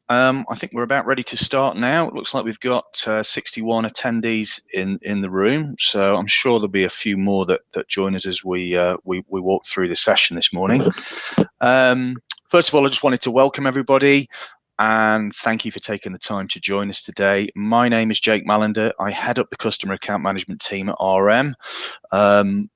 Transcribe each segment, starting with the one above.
I think we're about ready to start now. It looks like we've got 61 attendees in the room, so I'm sure there'll be a few more that join us as we walk through the session this morning. First of all, I just wanted to welcome everybody and thank you for taking the time to join us today. My name is Jake Malander. I head up the customer account management team at RM.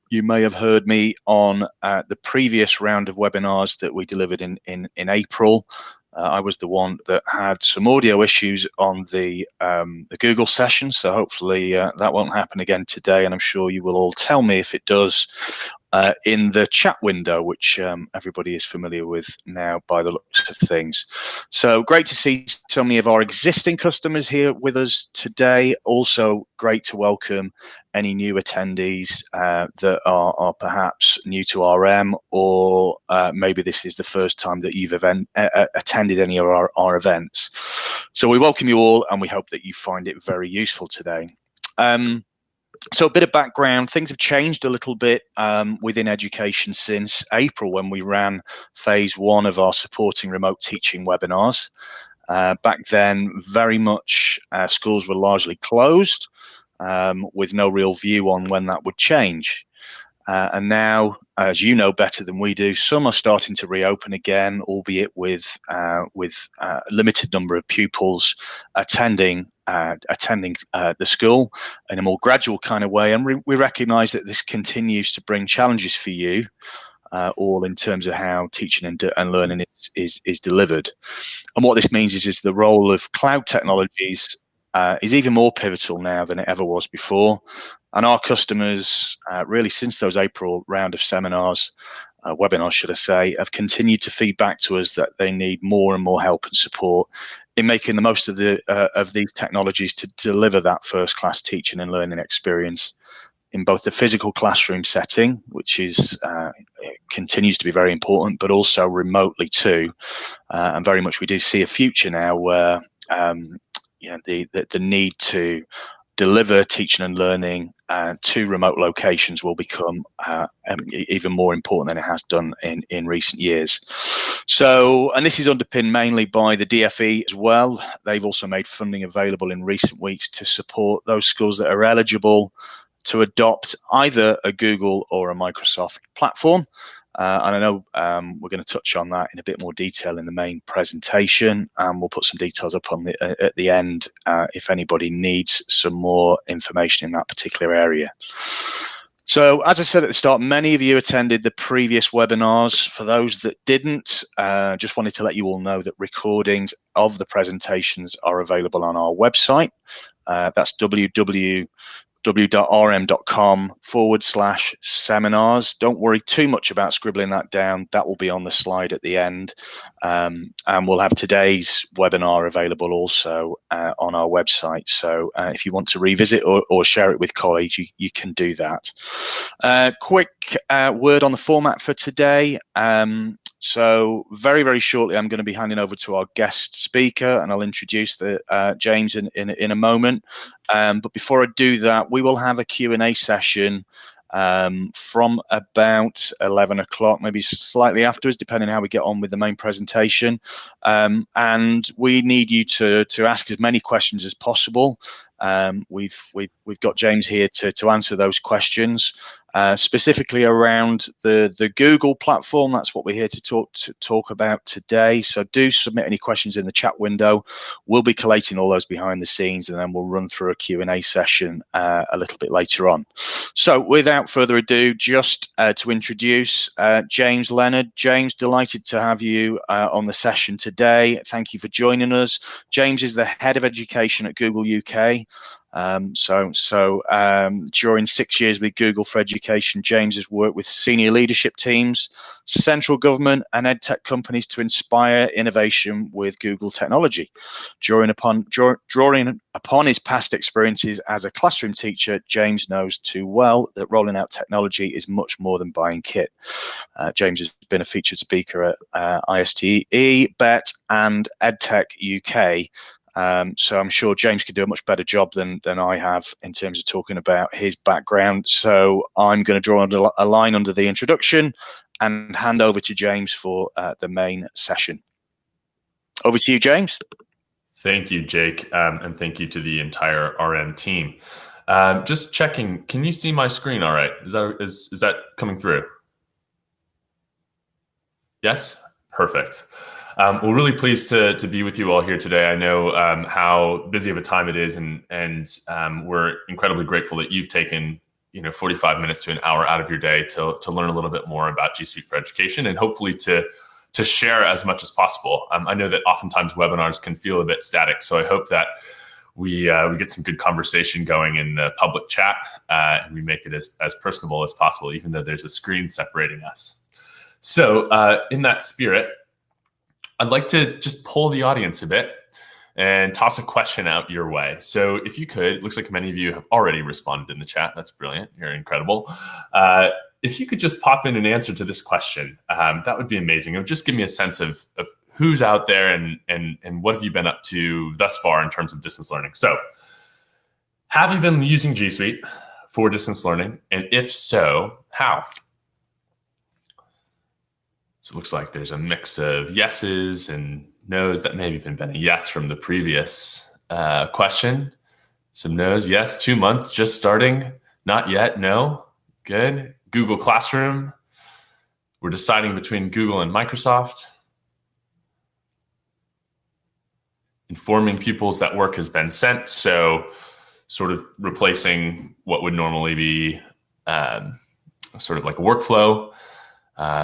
You may have heard me on the previous round of webinars that we delivered in April. I was the one that had some audio issues on the Google session, so hopefully that won't happen again today, and I'm sure you will all tell me if it does in the chat window, which everybody is familiar with now by the looks of things. So great to see so many of our existing customers here with us today. Also great to welcome any new attendees that are perhaps new to RM, or maybe this is the first time that you've attended any of our events. So we welcome you all, and we hope that you find it very useful today. So a bit of background, things have changed a little bit within education since April, when we ran phase 1 of our supporting remote teaching webinars. Back then, very much schools were largely closed, with no real view on when that would change. And now, as you know better than we do, some are starting to reopen again, albeit with a limited number of pupils attending the school in a more gradual kind of way. And we recognise that this continues to bring challenges for you all in terms of how teaching and learning is delivered. And what this means is the role of cloud technologies is even more pivotal now than it ever was before. And our customers, really since those April round of seminars, webinars should I say, have continued to feed back to us that they need more and more help and support in making the most of these technologies to deliver that first-class teaching and learning experience in both the physical classroom setting, which is continues to be very important, but also remotely too. And very much we do see a future now where the need to deliver teaching and learning to remote locations will become even more important than it has done in recent years. So, and this is underpinned mainly by the DFE as well. They've also made funding available in recent weeks to support those schools that are eligible to adopt either a Google or a Microsoft platform. And I know we're going to touch on that in a bit more detail in the main presentation, and we'll put some details up on at the end if anybody needs some more information in that particular area. So, as I said at the start, many of you attended the previous webinars. For those that didn't, just wanted to let you all know that recordings of the presentations are available on our website. That's www.rm.com/seminars. Don't worry too much about scribbling that down. That will be on the slide at the end. And we'll have today's webinar available also on our website. So if you want to revisit or share it with colleagues, you can do that. Quick word on the format for today. So very, very shortly, I'm going to be handing over to our guest speaker, and I'll introduce James in a moment. But before I do that, we will have a Q&A session from about 11 o'clock, maybe slightly afterwards, depending on how we get on with the main presentation. And we need you to ask as many questions as possible. We've got James here to answer those questions, specifically around the Google platform. That's what we're here to talk about today. So do submit any questions in the chat window. We'll be collating all those behind the scenes, and then we'll run through a Q&A session a little bit later on. So without further ado, just to introduce James Leonard. James, delighted to have you on the session today. Thank you for joining us. James is the Head of Education at Google UK. During 6 years with Google for Education, James has worked with senior leadership teams, central government and edtech companies to inspire innovation with Google technology. Drawing upon his past experiences as a classroom teacher, James knows too well that rolling out technology is much more than buying kit. James has been a featured speaker at ISTE, BET and EdTech UK. So I'm sure James could do a much better job than I have in terms of talking about his background. So I'm going to draw a line under the introduction and hand over to James for the main session. Over to you, James. Thank you, Jake, and thank you to the entire RM team. Just checking, can you see my screen all right? Is that coming through? Yes? Perfect. We're really pleased to be with you all here today. I know how busy of a time it is, and we're incredibly grateful that you've taken 45 minutes to an hour out of your day to learn a little bit more about G Suite for Education, and hopefully to share as much as possible. I know that oftentimes webinars can feel a bit static, so I hope that we get some good conversation going in the public chat, and we make it as personable as possible, even though there's a screen separating us. So in that spirit, I'd like to just poll the audience a bit and toss a question out your way. So if you could, it looks like many of you have already responded in the chat. That's brilliant. You're incredible. If you could just pop in an answer to this question, that would be amazing. It would just give me a sense of who's out there and what have you been up to thus far in terms of distance learning. So have you been using G Suite for distance learning? And if so, how? So it looks like there's a mix of yeses and no's. That may have even been a yes from the previous question. Some no's, yes, 2 months, just starting, not yet, no, good. Google Classroom, we're deciding between Google and Microsoft. Informing pupils that work has been sent, so sort of replacing what would normally be sort of like a workflow.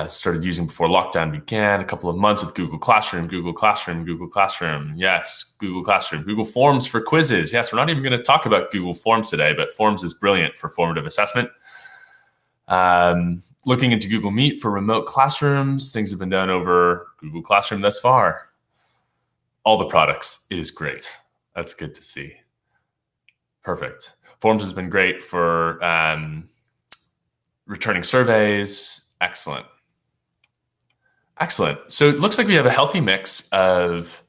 Started using before lockdown began, a couple of months with Google Classroom, Google Classroom, Google Classroom. Yes, Google Classroom, Google Forms for quizzes. Yes, we're not even going to talk about Google Forms today, but Forms is brilliant for formative assessment. Looking into Google Meet for remote classrooms. Things have been done over Google Classroom thus far. All the products is great. That's good to see. Perfect. Forms has been great for returning surveys. Excellent. Excellent. So it looks like we have a healthy mix of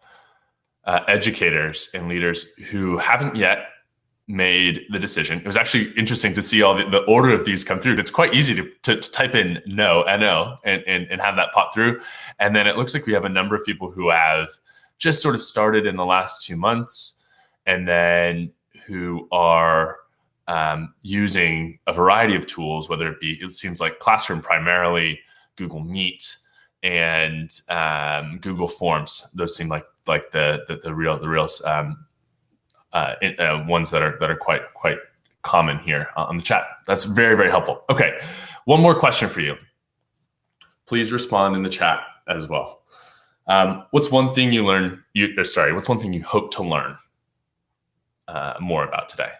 educators and leaders who haven't yet made the decision. It was actually interesting to see all the order of these come through. It's quite easy to type in no, N-O, and have that pop through. And then it looks like we have a number of people who have just sort of started in the last 2 months, and then who are using a variety of tools, whether it be, it seems like Classroom primarily, Google Meet, and Google Forms. Those seem like the real ones that are quite common here on the chat. That's very, very helpful. Okay, one more question for you. Please respond in the chat as well. What's one thing you learn? What's one thing you hope to learn more about today?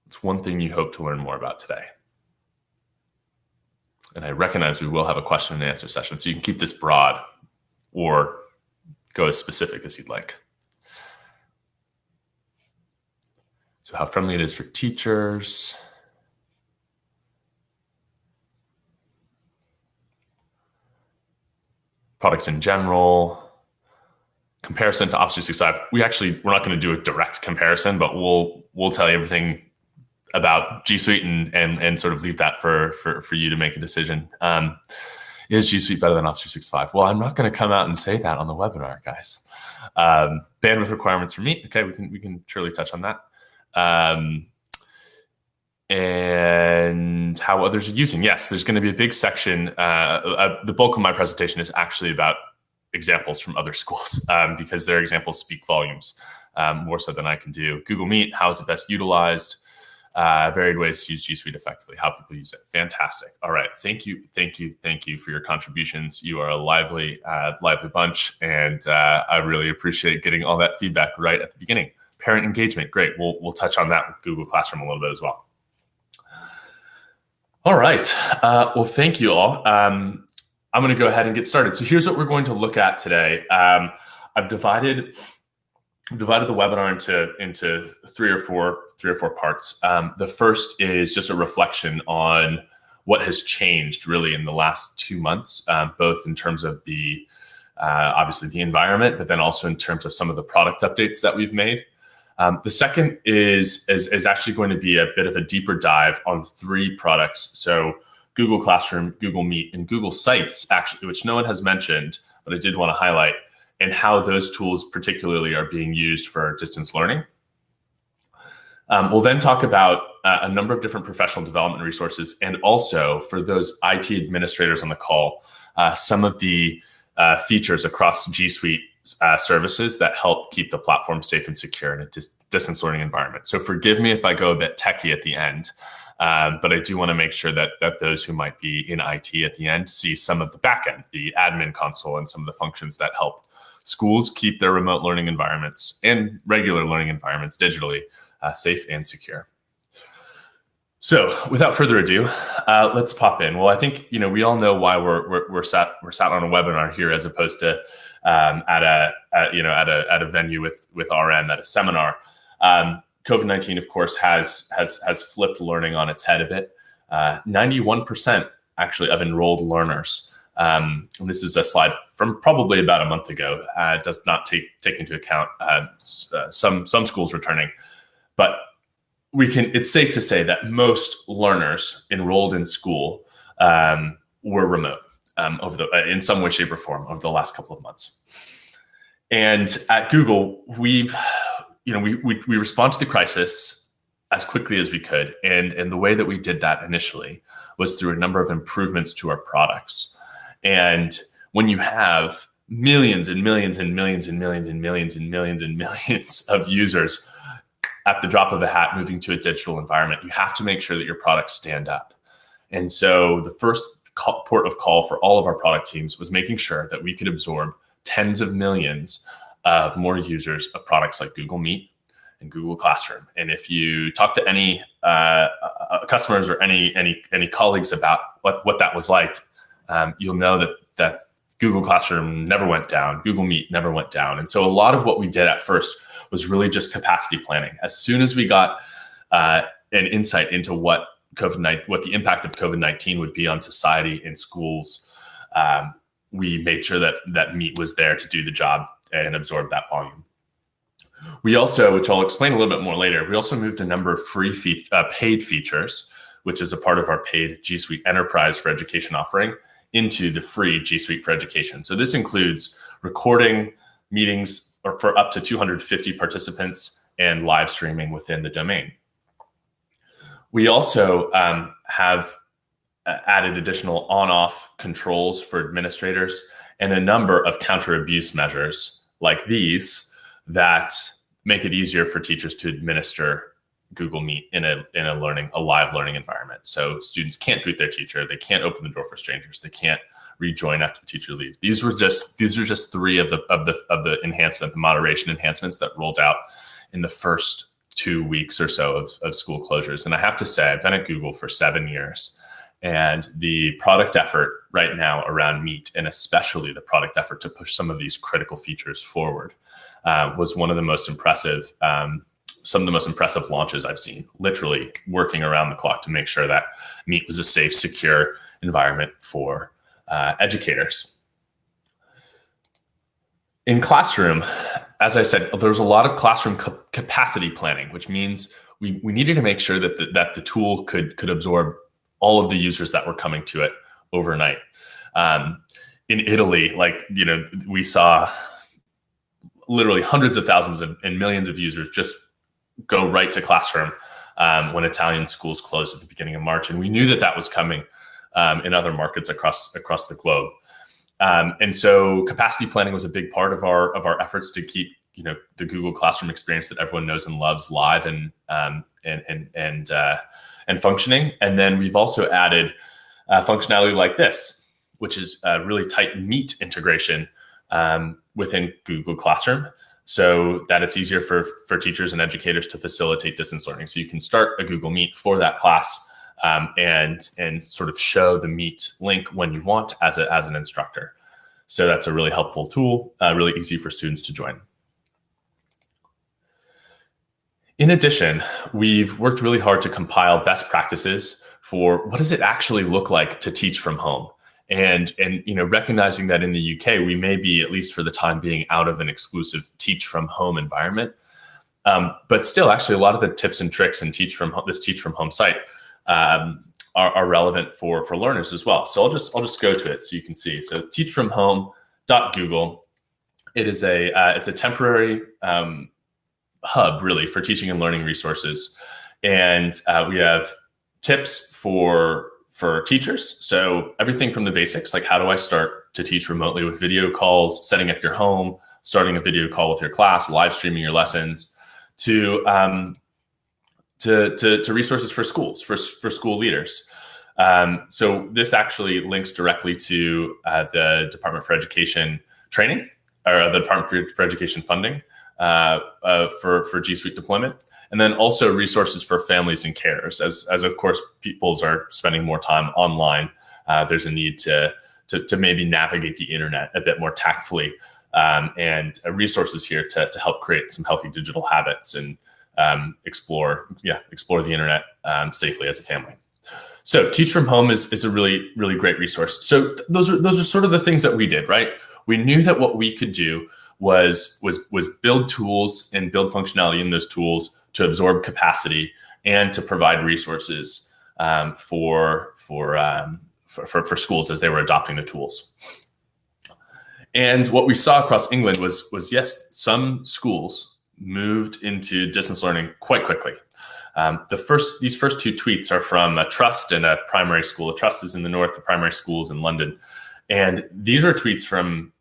It's one thing you hope to learn more about today. And I recognize we will have a question and answer session, so you can keep this broad or go as specific as you'd like. So how friendly it is for teachers. Products in general. Comparison to Office 365. We're not going to do a direct comparison, but we'll tell you everything about G Suite and sort of leave that for you to make a decision. Is G Suite better than Office 365? Well, I'm not going to come out and say that on the webinar, guys. Bandwidth requirements for Meet. Okay, we can surely touch on that. And how others are using. Yes, there's going to be a big section. The bulk of my presentation is actually about examples from other schools because their examples speak volumes more so than I can do. Google Meet, how is it best utilized? Varied ways to use G Suite effectively, how people use it. Fantastic. All right. Thank you for your contributions. You are a lively bunch, and I really appreciate getting all that feedback right at the beginning. Parent engagement, great. We'll touch on that with Google Classroom a little bit as well. All right. Well, thank you all. I'm going to go ahead and get started. So here's what we're going to look at today. I've divided the webinar into three or four parts. The first is just a reflection on what has changed really in the last 2 months, both in terms of the obviously the environment, but then also in terms of some of the product updates that we've made. The second is actually going to be a bit of a deeper dive on 3 products. So Google Classroom, Google Meet, and Google Sites, actually, which no one has mentioned, but I did want to highlight. and how those tools particularly are being used for distance learning. We'll then talk about a number of different professional development resources, and also for those IT administrators on the call, some of the features across G Suite services that help keep the platform safe and secure in a distance learning environment. So forgive me if I go a bit techie at the end, but I do want to make sure that those who might be in IT at the end see some of the backend, the admin console, and some of the functions that help schools keep their remote learning environments and regular learning environments digitally safe and secure. So without further ado, let's pop in. Well, I think we all know why we're sat on a webinar here as opposed to at a venue with RM at a seminar. COVID-19, of course, has flipped learning on its head a bit. 91% actually of enrolled learners. And this is a slide from probably about a month ago. It does not take into account some schools returning, but it's safe to say that most learners enrolled in school were remote in some way, shape, or form over the last couple of months. And at Google, we respond to the crisis as quickly as we could. And the way that we did that initially was through a number of improvements to our products. And when you have millions and millions and millions and millions and millions and millions and millions of users at the drop of a hat moving to a digital environment, you have to make sure that your products stand up. And so the first port of call for all of our product teams was making sure that we could absorb tens of millions of more users of products like Google Meet and Google Classroom. And if you talk to any customers or any colleagues about what that was like, you'll know that Google Classroom never went down, Google Meet never went down. And so a lot of what we did at first was really just capacity planning. As soon as we got an insight into what the impact of COVID-19 would be on society and schools, we made sure that Meet was there to do the job and absorb that volume. We also, which I'll explain a little bit more later, we also moved a number of free paid features, which is a part of our paid G Suite Enterprise for Education offering, into the free G Suite for Education. So this includes recording meetings for up to 250 participants and live streaming within the domain. We also have added additional on-off controls for administrators and a number of counter-abuse measures like these that make it easier for teachers to administer Google Meet in a live learning environment. So students can't greet their teacher, they can't open the door for strangers, they can't rejoin after the teacher leaves. These are just three of the moderation enhancements that rolled out in the first 2 weeks or so of school closures. And I have to say, I've been at Google for 7 years, and the product effort right now around Meet, and especially the product effort to push some of these critical features forward, was one of the most impressive, some of the most impressive launches I've seen, literally working around the clock to make sure that Meet was a safe, secure environment for educators. In Classroom, as I said, there's a lot of classroom capacity planning, which means we needed to make sure that the tool could absorb all of the users that were coming to it overnight. In Italy, we saw literally hundreds of thousands and millions of users just go right to Classroom when Italian schools closed at the beginning of March, and we knew that was coming in other markets across the globe. And so capacity planning was a big part of our efforts to keep the Google Classroom experience that everyone knows and loves live and functioning. And then we've also added functionality like this, which is a really tight Meet integration within Google Classroom, so that it's easier for teachers and educators to facilitate distance learning. So you can start a Google Meet for that class and sort of show the Meet link when you want as an instructor. So that's a really helpful tool, really easy for students to join. In addition, we've worked really hard to compile best practices for what does it actually look like to teach from home. And recognizing that in the UK, we may be, at least for the time being, out of an exclusive teach from home environment. But still, actually, a lot of the tips and tricks in teach from home site are relevant for learners as well. So I'll just go to it so you can see. So teachfromhome.google it's a temporary hub really for teaching and learning resources. And we have tips for teachers. So everything from the basics, like how do I start to teach remotely with video calls, setting up your home, starting a video call with your class, live streaming your lessons, to resources for schools, for school leaders. So this actually links directly to the Department for Education training, or the Department for Education funding for G Suite deployment. And then also resources for families and carers, as of course peoples are spending more time online. There's a need to maybe navigate the internet a bit more tactfully, and resources here to help create some healthy digital habits and explore the internet safely as a family. So Teach from Home is a really, really great resource. So those are sort of the things that we did, right? We knew that what we could do was build tools and build functionality in those tools to absorb capacity and to provide resources for schools as they were adopting the tools. And what we saw across England was yes, some schools moved into distance learning quite quickly. These first two tweets are from a trust and a primary school. A trust is in the north, the primary school is in London. And these are tweets from,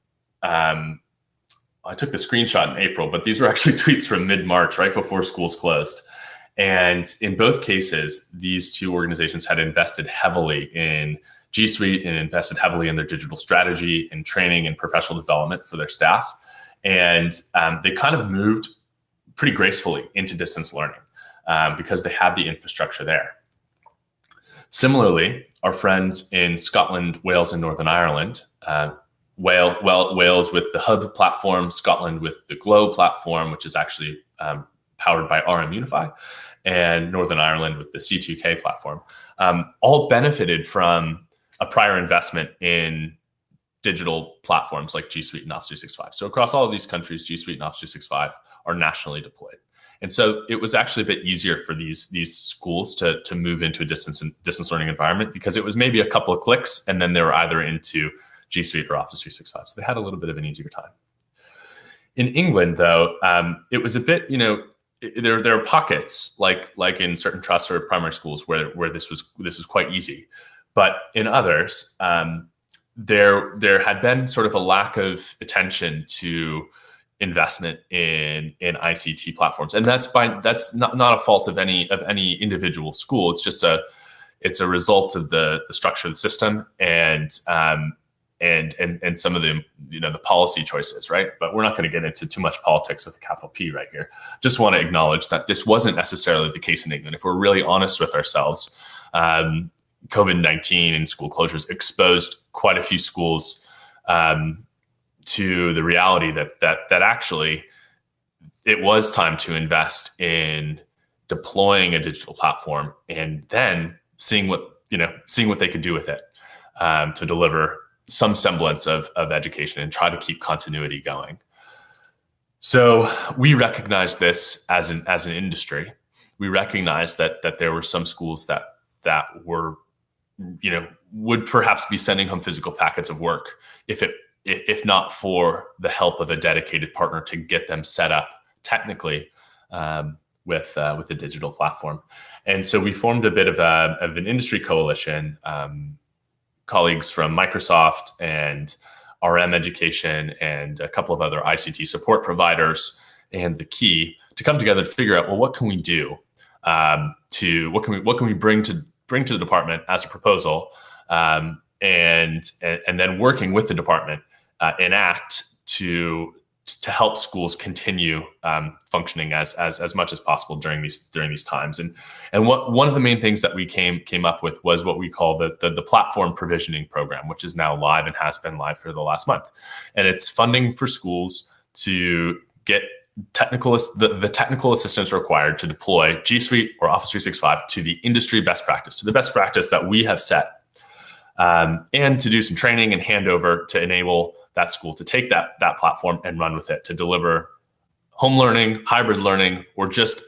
I took the screenshot in April, but these were actually tweets from mid-March, right before schools closed. And in both cases, these two organizations had invested heavily in G Suite and invested heavily in their digital strategy and training and professional development for their staff. And they kind of moved pretty gracefully into distance learning because they had the infrastructure there. Similarly, our friends in Scotland, Wales, and Northern Ireland, Wales with the Hub platform, Scotland with the Glow platform, which is actually powered by RM Unify, and Northern Ireland with the C2K platform, all benefited from a prior investment in digital platforms like G Suite and Office 365. So across all of these countries, G Suite and Office 365 are nationally deployed. And so it was actually a bit easier for these schools to move into a distance learning environment, because it was maybe a couple of clicks and then they were either into G Suite or Office 365. So they had a little bit of an easier time. In England, though, it was a bit, there are pockets like in certain trusts or primary schools where this was quite easy. But in others, there had been sort of a lack of attention to investment in ICT platforms, and that's not a fault of any individual school. It's just a result of the structure of the system and some of the the policy choices, right? But we're not going to get into too much politics with a capital P right here. Just want to acknowledge that this wasn't necessarily the case in England. If we're really honest with ourselves, COVID-19 and school closures exposed quite a few schools to the reality that actually it was time to invest in deploying a digital platform and then seeing what they could do with it to deliver some semblance of education and try to keep continuity going. So we recognize this as an industry. We recognize that there were some schools that were would perhaps be sending home physical packets of work if not for the help of a dedicated partner to get them set up technically with the digital platform. And so we formed a bit of an industry coalition, colleagues from Microsoft and RM Education and a couple of other ICT support providers, and the key to come together to figure out, well, what can we do what can we bring to the department as a proposal, and then working with the department enact to help schools continue functioning as much as possible during these times. And what one of the main things that we came up with was what we call the platform provisioning program, which is now live and has been live for the last month. And it's funding for schools to get the technical assistance required to deploy G Suite or Office 365 to the industry best practice, to the best practice that we have set, and to do some training and handover to enable that school to take that platform and run with it to deliver home learning, hybrid learning, or just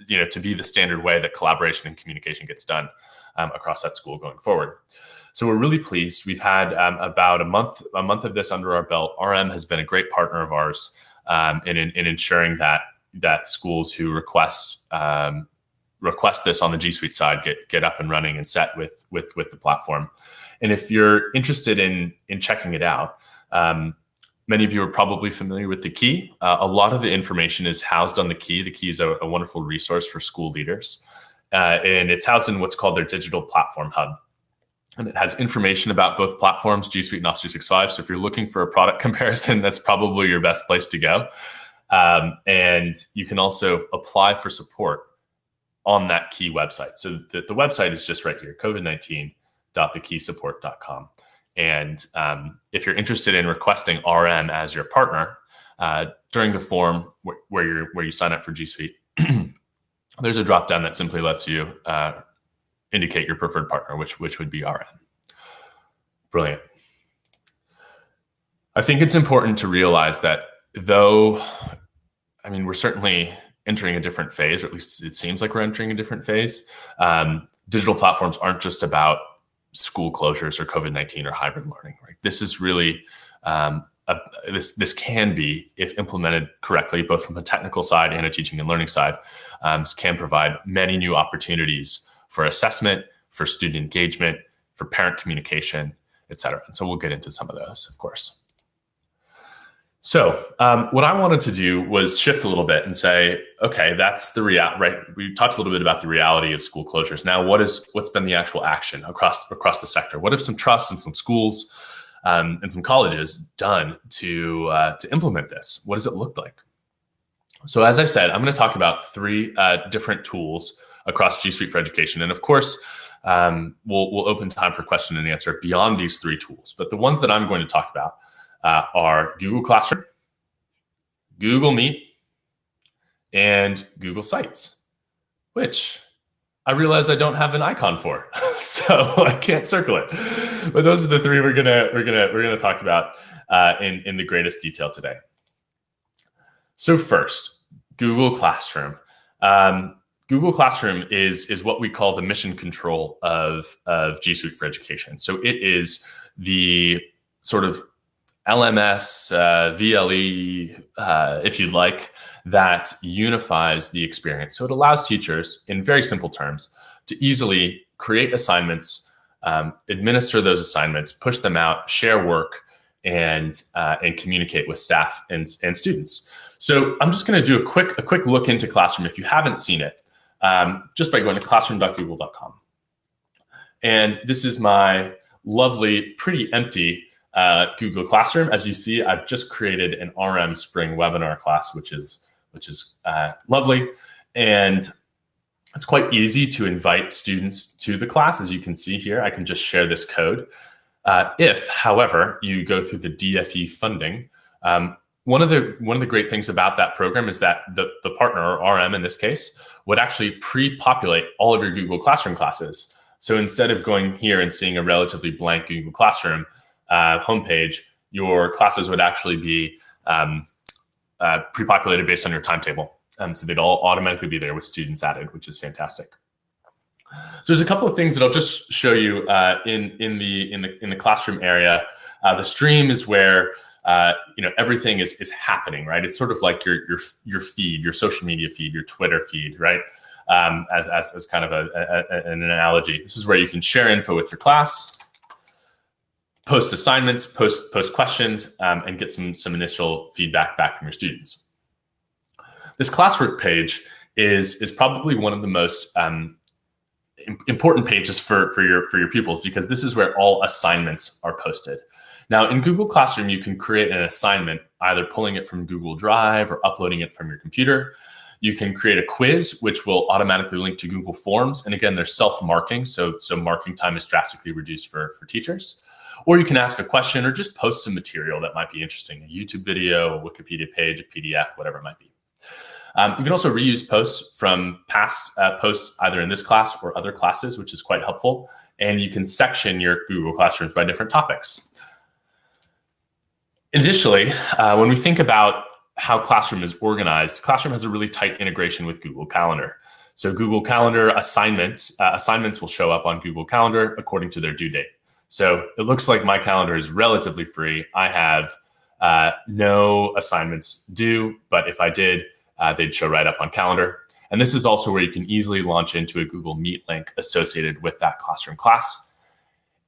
to be the standard way that collaboration and communication gets done across that school going forward. So we're really pleased. We've had about a month of this under our belt. RM has been a great partner of ours in ensuring that schools who request this on the G Suite side get up and running and set with the platform. And if you're interested in checking it out, many of you are probably familiar with the key. A lot of the information is housed on the key. The key is a wonderful resource for school leaders. And it's housed in what's called their digital platform hub. And it has information about both platforms, G Suite and Office 365. So if you're looking for a product comparison, that's probably your best place to go. And you can also apply for support on that key website. So the website is just right here, covid19.thekeysupport.com. And if you're interested in requesting RM as your partner, during the form where you sign up for G Suite, there's a drop down that simply lets you indicate your preferred partner, which would be RM. Brilliant. I think it's important to realize that though, I mean, we're certainly entering a different phase, or at least it seems like we're entering a different phase. Digital platforms aren't just about school closures or COVID-19 or hybrid learning, right? This is really, this can be, if implemented correctly, both from a technical side and a teaching and learning side, can provide many new opportunities for assessment, for student engagement, for parent communication, et cetera. And so we'll get into some of those, of course. So what I wanted to do was shift a little bit and say, okay, that's the right. We talked a little bit about the reality of school closures. Now, what's been the actual action across the sector? What have some trusts and some schools and some colleges done to implement this? What does it look like? So as I said, I'm going to talk about 3 different tools across G Suite for Education. And of course, we'll open time for question and answer beyond these 3 tools. But the ones that I'm going to talk about are Google Classroom, Google Meet, and Google Sites, which I realize I don't have an icon for, so I can't circle it. But those are the 3 we're gonna talk about in the greatest detail today. So first, Google Classroom. Google Classroom is what we call the mission control of G Suite for Education. So it is the sort of LMS, VLE, if you'd like, that unifies the experience. So it allows teachers, in very simple terms, to easily create assignments, administer those assignments, push them out, share work, and communicate with staff and students. So I'm just going to do a quick look into Classroom if you haven't seen it, just by going to classroom.google.com. And this is my lovely, pretty empty Google Classroom. As you see, I've just created an RM Spring webinar class, which is lovely. And it's quite easy to invite students to the class. As you can see here, I can just share this code. If, however, you go through the DFE funding, one of the great things about that program is that the partner, or RM in this case, would actually pre-populate all of your Google Classroom classes. So instead of going here and seeing a relatively blank Google Classroom homepage, your classes would actually be pre-populated based on your timetable. So they'd all automatically be there with students added, which is fantastic. So there's a couple of things that I'll just show you in the Classroom area. The stream is where everything is happening, right? It's sort of like your feed, your social media feed, your Twitter feed, right? As kind of an analogy. This is where you can share info with your class, post assignments, post questions, and get some initial feedback back from your students. This classwork page is probably one of the most important pages for your pupils, because this is where all assignments are posted. Now, in Google Classroom, you can create an assignment, either pulling it from Google Drive or uploading it from your computer. You can create a quiz, which will automatically link to Google Forms. And again, they're self-marking, so marking time is drastically reduced for teachers. Or you can ask a question or just post some material that might be interesting, a YouTube video, a Wikipedia page, a PDF, whatever it might be. You can also reuse posts from past posts, either in this class or other classes, which is quite helpful. And you can section your Google Classrooms by different topics. Additionally, when we think about how Classroom is organized, Classroom has a really tight integration with Google Calendar. So Google Calendar assignments will show up on Google Calendar according to their due date. So it looks like my calendar is relatively free. I have no assignments due, but if I did, they'd show right up on calendar. And this is also where you can easily launch into a Google Meet link associated with that classroom class.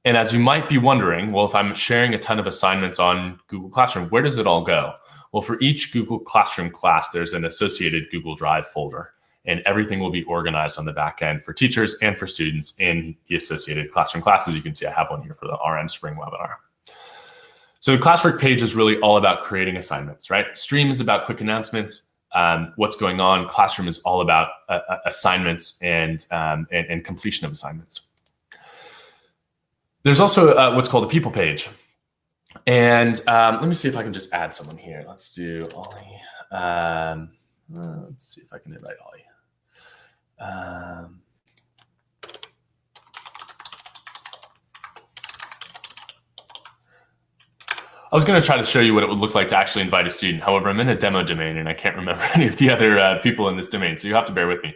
And as you might be wondering, well, if I'm sharing a ton of assignments on Google Classroom, where does it all go? Well, for each Google Classroom class, there's an associated Google Drive folder, and everything will be organized on the back end for teachers and for students in the associated classroom classes. You can see I have one here for the RM Spring webinar. So the classwork page is really all about creating assignments, right? Stream is about quick announcements, what's going on. Classroom is all about assignments and completion of assignments. There's also what's called a people page. And let me see if I can just add someone here. Let's do Ollie. Let's see if I can invite Ollie. I was going to try to show you what it would look like to actually invite a student. However, I'm in a demo domain and I can't remember any of the other people in this domain, so you have to bear with me.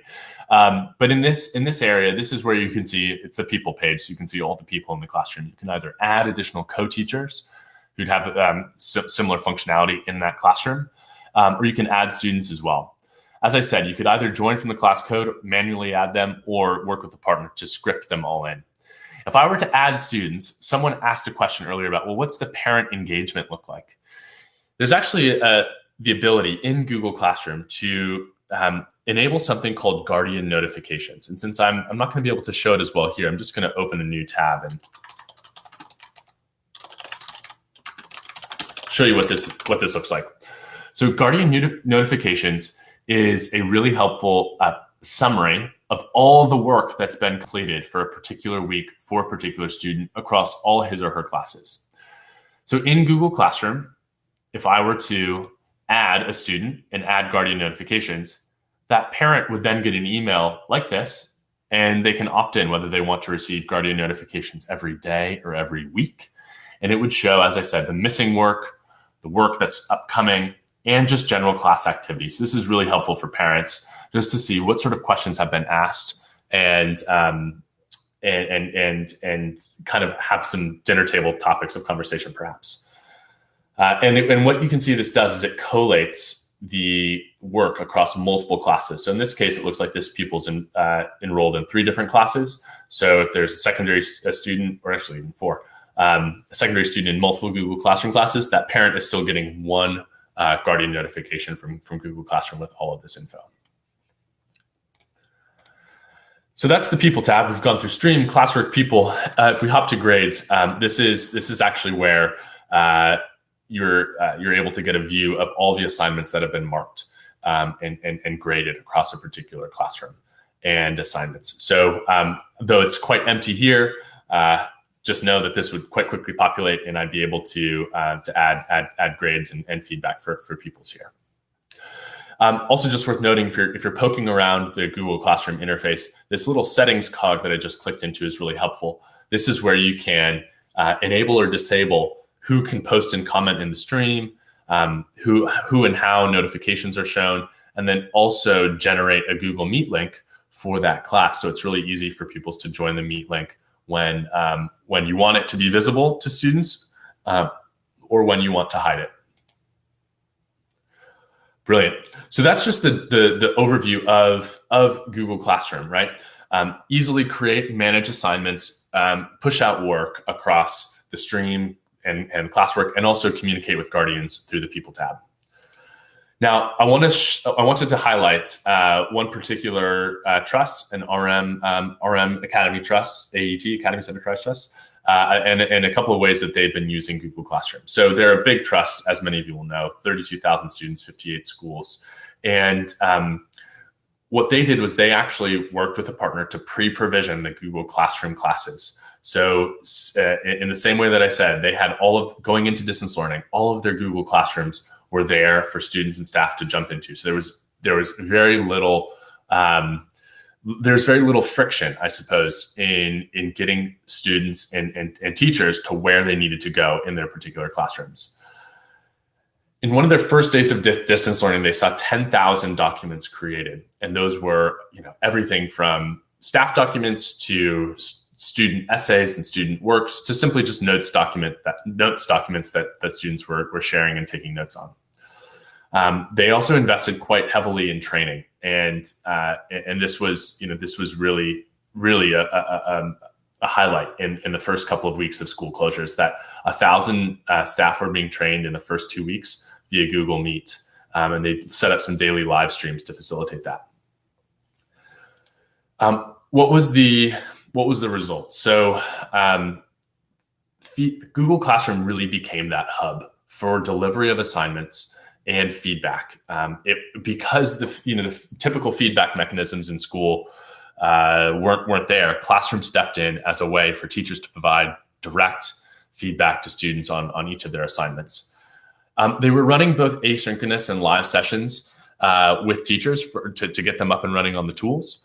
But in this area, this is where you can see it's the people page. So you can see all the people in the classroom. You can either add additional co-teachers who'd have similar functionality in that classroom, or you can add students as well. As I said, you could either join from the class code, manually add them, or work with a partner to script them all in. If I were to add students, someone asked a question earlier about, well, what's the parent engagement look like? There's actually the ability in Google Classroom to enable something called guardian notifications. And since I'm not going to be able to show it as well here, I'm just going to open a new tab and show you what this looks like. So guardian notifications is a really helpful summary of all the work that's been completed for a particular week for a particular student across all his or her classes. So in Google Classroom, if I were to add a student and add guardian notifications, that parent would then get an email like this, and they can opt in whether they want to receive guardian notifications every day or every week. And it would show, as I said, the missing work, the work that's upcoming, and just general class activities. So this is really helpful for parents just to see what sort of questions have been asked and kind of have some dinner table topics of conversation, perhaps. And what you can see this does is it collates the work across multiple classes. So in this case, it looks like this pupil's enrolled in 3 different classes. So if there's a secondary student, or actually even 4, a secondary student in multiple Google Classroom classes, that parent is still getting one guardian notification from Google Classroom with all of this info. So that's the people tab. We've gone through stream, classwork, people. If we hop to grades, this is actually where you're able to get a view of all the assignments that have been marked and graded across a particular classroom and assignments. So though it's quite empty here, just know that this would quite quickly populate, and I'd be able to add grades and feedback for pupils here. Also, just worth noting, if you're poking around the Google Classroom interface, this little settings cog that I just clicked into is really helpful. This is where you can enable or disable who can post and comment in the stream, who and how notifications are shown, and then also generate a Google Meet link for that class. So it's really easy for pupils to join the Meet link when you want it to be visible to students or when you want to hide it. Brilliant. So that's just the overview of Google Classroom, right? Easily create and manage assignments, push out work across the stream and classwork, and also communicate with guardians through the People tab. Now, I wanted to highlight one particular trust, an RM Academy Trust, AET, Academy Center Trust, and a couple of ways that they've been using Google Classroom. So they're a big trust, as many of you will know, 32,000 students, 58 schools. And what they did was they actually worked with a partner to pre-provision the Google Classroom classes. So in the same way that I said, they had going into distance learning, all of their Google Classrooms were there for students and staff to jump into. So there was very little there's very little friction, I suppose, in getting students and teachers to where they needed to go in their particular classrooms. In one of their first days of distance learning, they saw 10,000 documents created, and those were everything from staff documents to student essays and student works to simply just notes documents that students were sharing and taking notes on. They also invested quite heavily in training, and this was really a highlight in the first couple of weeks of school closures, that 1,000 staff were being trained in the first 2 weeks via Google Meet, and they set up some daily live streams to facilitate that. What was the result? So Google Classroom really became that hub for delivery of assignments and feedback. Because the typical feedback mechanisms in school weren't there, Classroom stepped in as a way for teachers to provide direct feedback to students on each of their assignments. They were running both asynchronous and live sessions with teachers to get them up and running on the tools.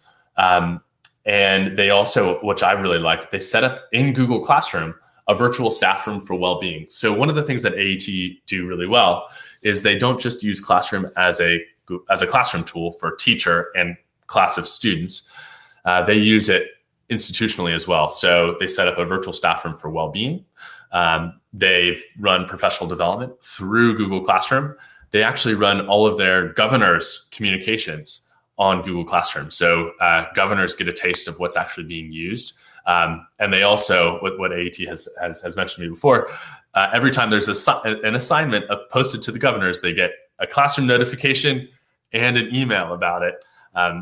And they also, which I really liked, they set up in Google Classroom a virtual staff room for well-being. So one of the things that AET do really well is they don't just use Classroom as a classroom tool for teacher and class of students. They use it institutionally as well. So they set up a virtual staff room for well-being. They've run professional development through Google Classroom. They actually run all of their governors' communications on Google Classroom. So governors get a taste of what's actually being used. And they also, what AET has mentioned to me before, every time there's an assignment posted to the governors, they get a Classroom notification and an email about it,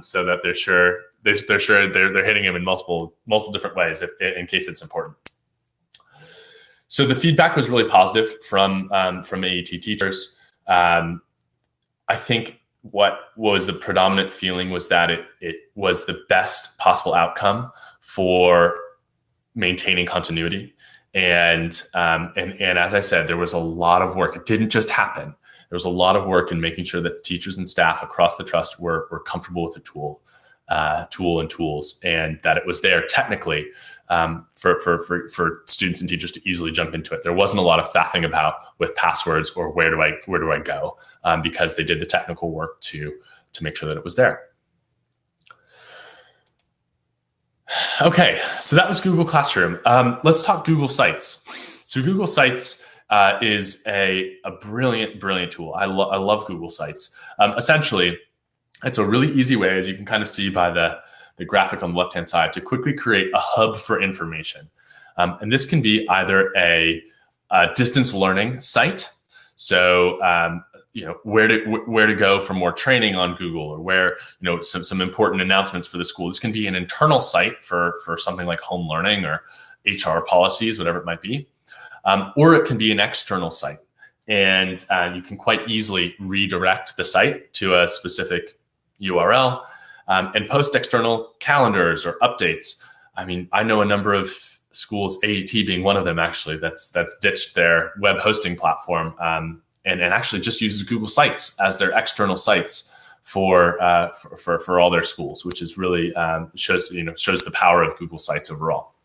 so that they're sure they're hitting them in multiple different ways in case it's important. So the feedback was really positive from AET teachers. I think what was the predominant feeling was that it was the best possible outcome for maintaining continuity. And as I said, there was a lot of work. It didn't just happen. There was a lot of work in making sure that the teachers and staff across the trust were comfortable with the tool and tools, and that it was there technically for students and teachers to easily jump into it. There wasn't a lot of faffing about with passwords or where do I go, because they did the technical work to make sure that it was there. Okay, so that was Google Classroom. Let's talk Google Sites. So Google Sites is a brilliant tool. I love Google Sites. Essentially, it's a really easy way, as you can kind of see by the graphic on the left-hand side, to quickly create a hub for information. And this can be either a distance learning site, so where to go for more training on Google, or where some important announcements for the school. This can be an internal site for something like home learning or HR policies, whatever it might be, or it can be an external site, and you can quite easily redirect the site to a specific URL and post external calendars or updates. I mean, I know a number of schools, AET being one of them, actually, that's ditched their web hosting platform and actually just uses Google Sites as their external sites for all their schools, which is really shows the power of Google Sites overall.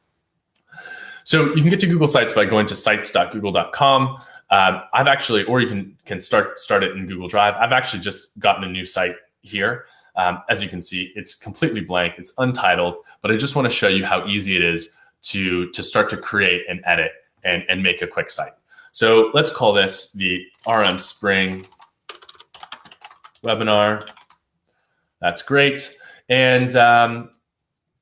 So you can get to Google Sites by going to sites.google.com. I've actually, or you can start it in Google Drive. I've actually just gotten a new site here. As you can see, it's completely blank. It's untitled, but I just want to show you how easy it is to start to create and edit and make a quick site. So let's call this the RM Spring webinar. That's great. And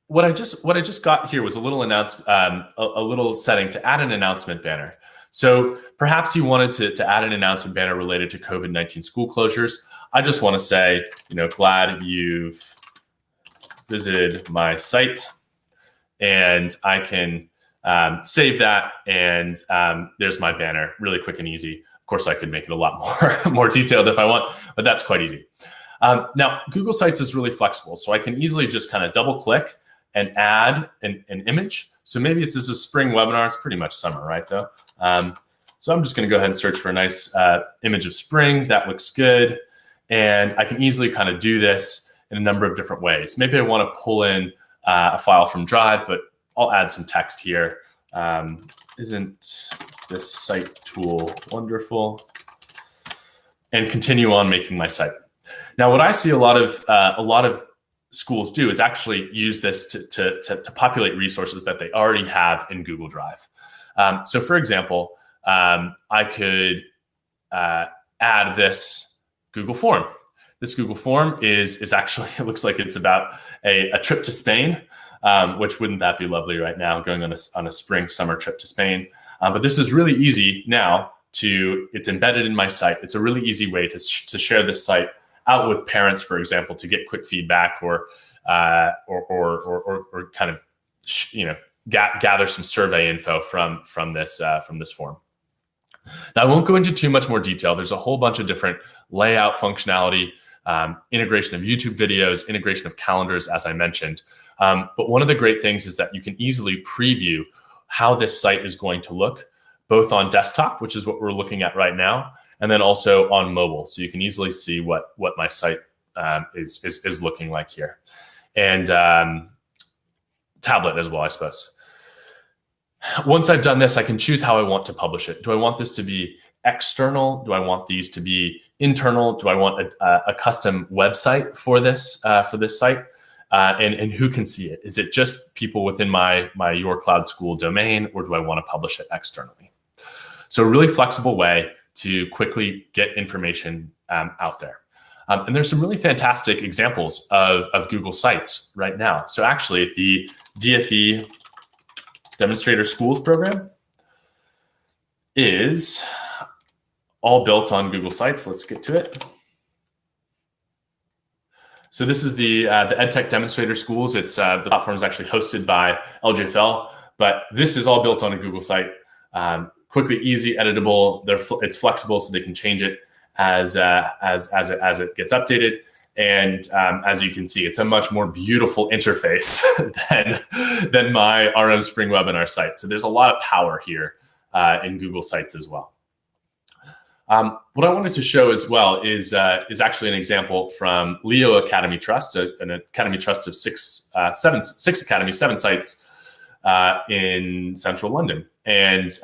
what I just got here was a little a little setting to add an announcement banner. So perhaps you wanted to add an announcement banner related to COVID-19 school closures. I just want to say, glad you've visited my site, and I can save that, and there's my banner, really quick and easy. Of course, I could make it a lot more detailed if I want, but that's quite easy. Now, Google Sites is really flexible, so I can easily just kind of double click and add an image. So maybe this is a spring webinar. It's pretty much summer, right, though? So I'm just going to go ahead and search for a nice image of spring. That looks good. And I can easily kind of do this in a number of different ways. Maybe I want to pull in a file from Drive, but I'll add some text here. Isn't this site tool wonderful? And continue on making my site. Now, what I see a lot of schools do is actually use this to populate resources that they already have in Google Drive. So for example, I could add this Google form. This Google form is actually, it looks like it's about a trip to Spain, which wouldn't that be lovely right now, going on a spring, summer trip to Spain. But this is really easy now it's embedded in my site. It's a really easy way to share this site out with parents, for example, to get quick feedback or kind of, gather some survey info from this form. Now, I won't go into too much more detail. There's a whole bunch of different layout functionality, integration of YouTube videos, integration of calendars, as I mentioned. But one of the great things is that you can easily preview how this site is going to look, both on desktop, which is what we're looking at right now, and then also on mobile. So you can easily see what my site is looking like here. And tablet as well, I suppose. Once I've done this, I can choose how I want to publish it. Do I want this to be external? Do I want these to be internal? Do I want a custom website for this site? And who can see it? Is it just people within my Your Cloud School domain, or do I want to publish it externally? So a really flexible way to quickly get information out there. And there's some really fantastic examples of Google Sites right now. So actually, the DFE Demonstrator Schools program is all built on Google Sites. Let's get to it. So this is the EdTech Demonstrator Schools. It's the platform is actually hosted by LGFL, but this is all built on a Google site. Quickly, easy, editable. It's flexible, so they can change it as it gets updated. And as you can see, it's a much more beautiful interface than my RM Spring Webinar site. So there's a lot of power here in Google Sites as well. What I wanted to show as well is actually an example from Leo Academy Trust, an academy trust of six academies, 7 sites in central London, and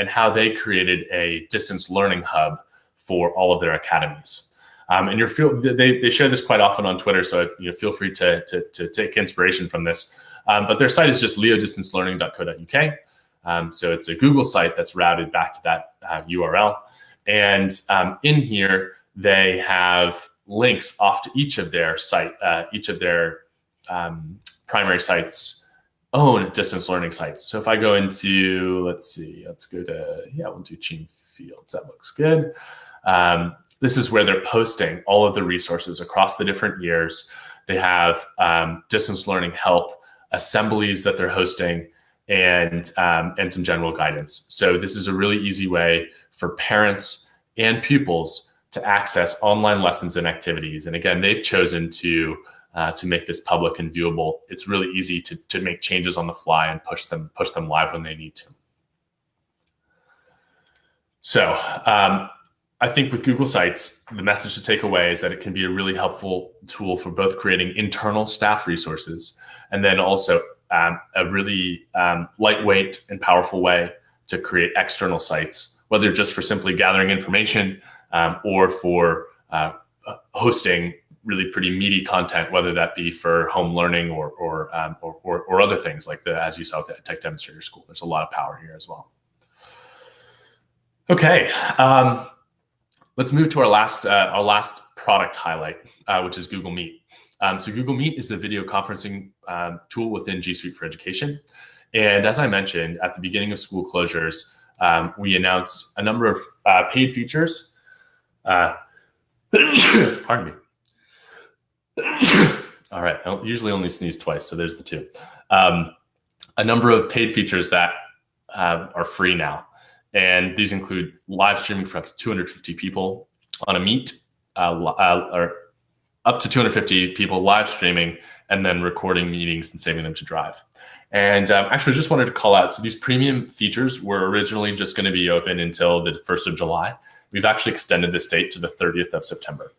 how they created a distance learning hub for all of their academies. And they share this quite often on Twitter, so feel free to take inspiration from this. But their site is just leodistancelearning.co.uk. So it's a Google site that's routed back to that URL. And in here, they have links off to each of their primary sites' own distance learning sites. So if I go into, let's go to, we'll do Cheam Fields. That looks good. This is where they're posting all of the resources across the different years. They have distance learning help, assemblies that they're hosting, and some general guidance. So this is a really easy way for parents and pupils to access online lessons and activities. And again, they've chosen to make this public and viewable. It's really easy to make changes on the fly and push them live when they need to. So I think with Google Sites, the message to take away is that it can be a really helpful tool for both creating internal staff resources and then also a really lightweight and powerful way to create external sites, whether just for simply gathering information or for hosting really pretty meaty content, whether that be for home learning or other things like as you saw with the Tech Demonstrator School. There's a lot of power here as well. Okay, let's move to our last product highlight, which is Google Meet. So Google Meet is a video conferencing tool within G Suite for Education. And as I mentioned, at the beginning of school closures, we announced a number of paid features. Pardon me. All right, I usually only sneeze twice, so there's the 2. A number of paid features that are free now. And these include live streaming for up to 250 people on a Meet, or up to 250 people live streaming, and then recording meetings and saving them to Drive. And actually, just wanted to call out, so these premium features were originally just going to be open until the 1st of July. We've actually extended this date to the 30th of September.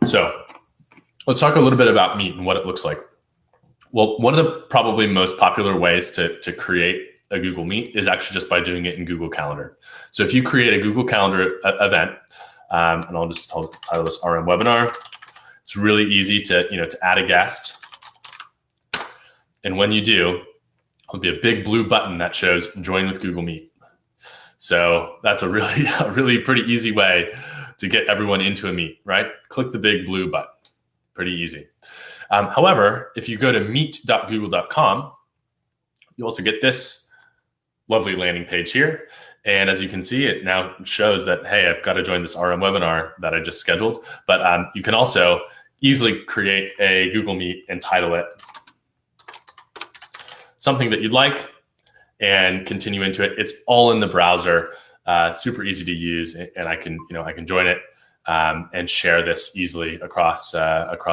So let's talk a little bit about Meet and what it looks like. Well, one of the probably most popular ways to create a Google Meet is actually just by doing it in Google Calendar. So if you create a Google Calendar event, and I'll just title this RM Webinar, It's really easy to add a guest. And when you do, there'll be a big blue button that shows join with Google Meet. So that's a really pretty easy way to get everyone into a meet, right? Click the big blue button. Pretty easy. However, if you go to meet.google.com, you also get this lovely landing page here. And as you can see, it now shows that, hey, I've got to join this RM webinar that I just scheduled. But you can also easily create a Google Meet and title it something that you'd like and continue into it. It's all in the browser, super easy to use, and I can join it and share this easily across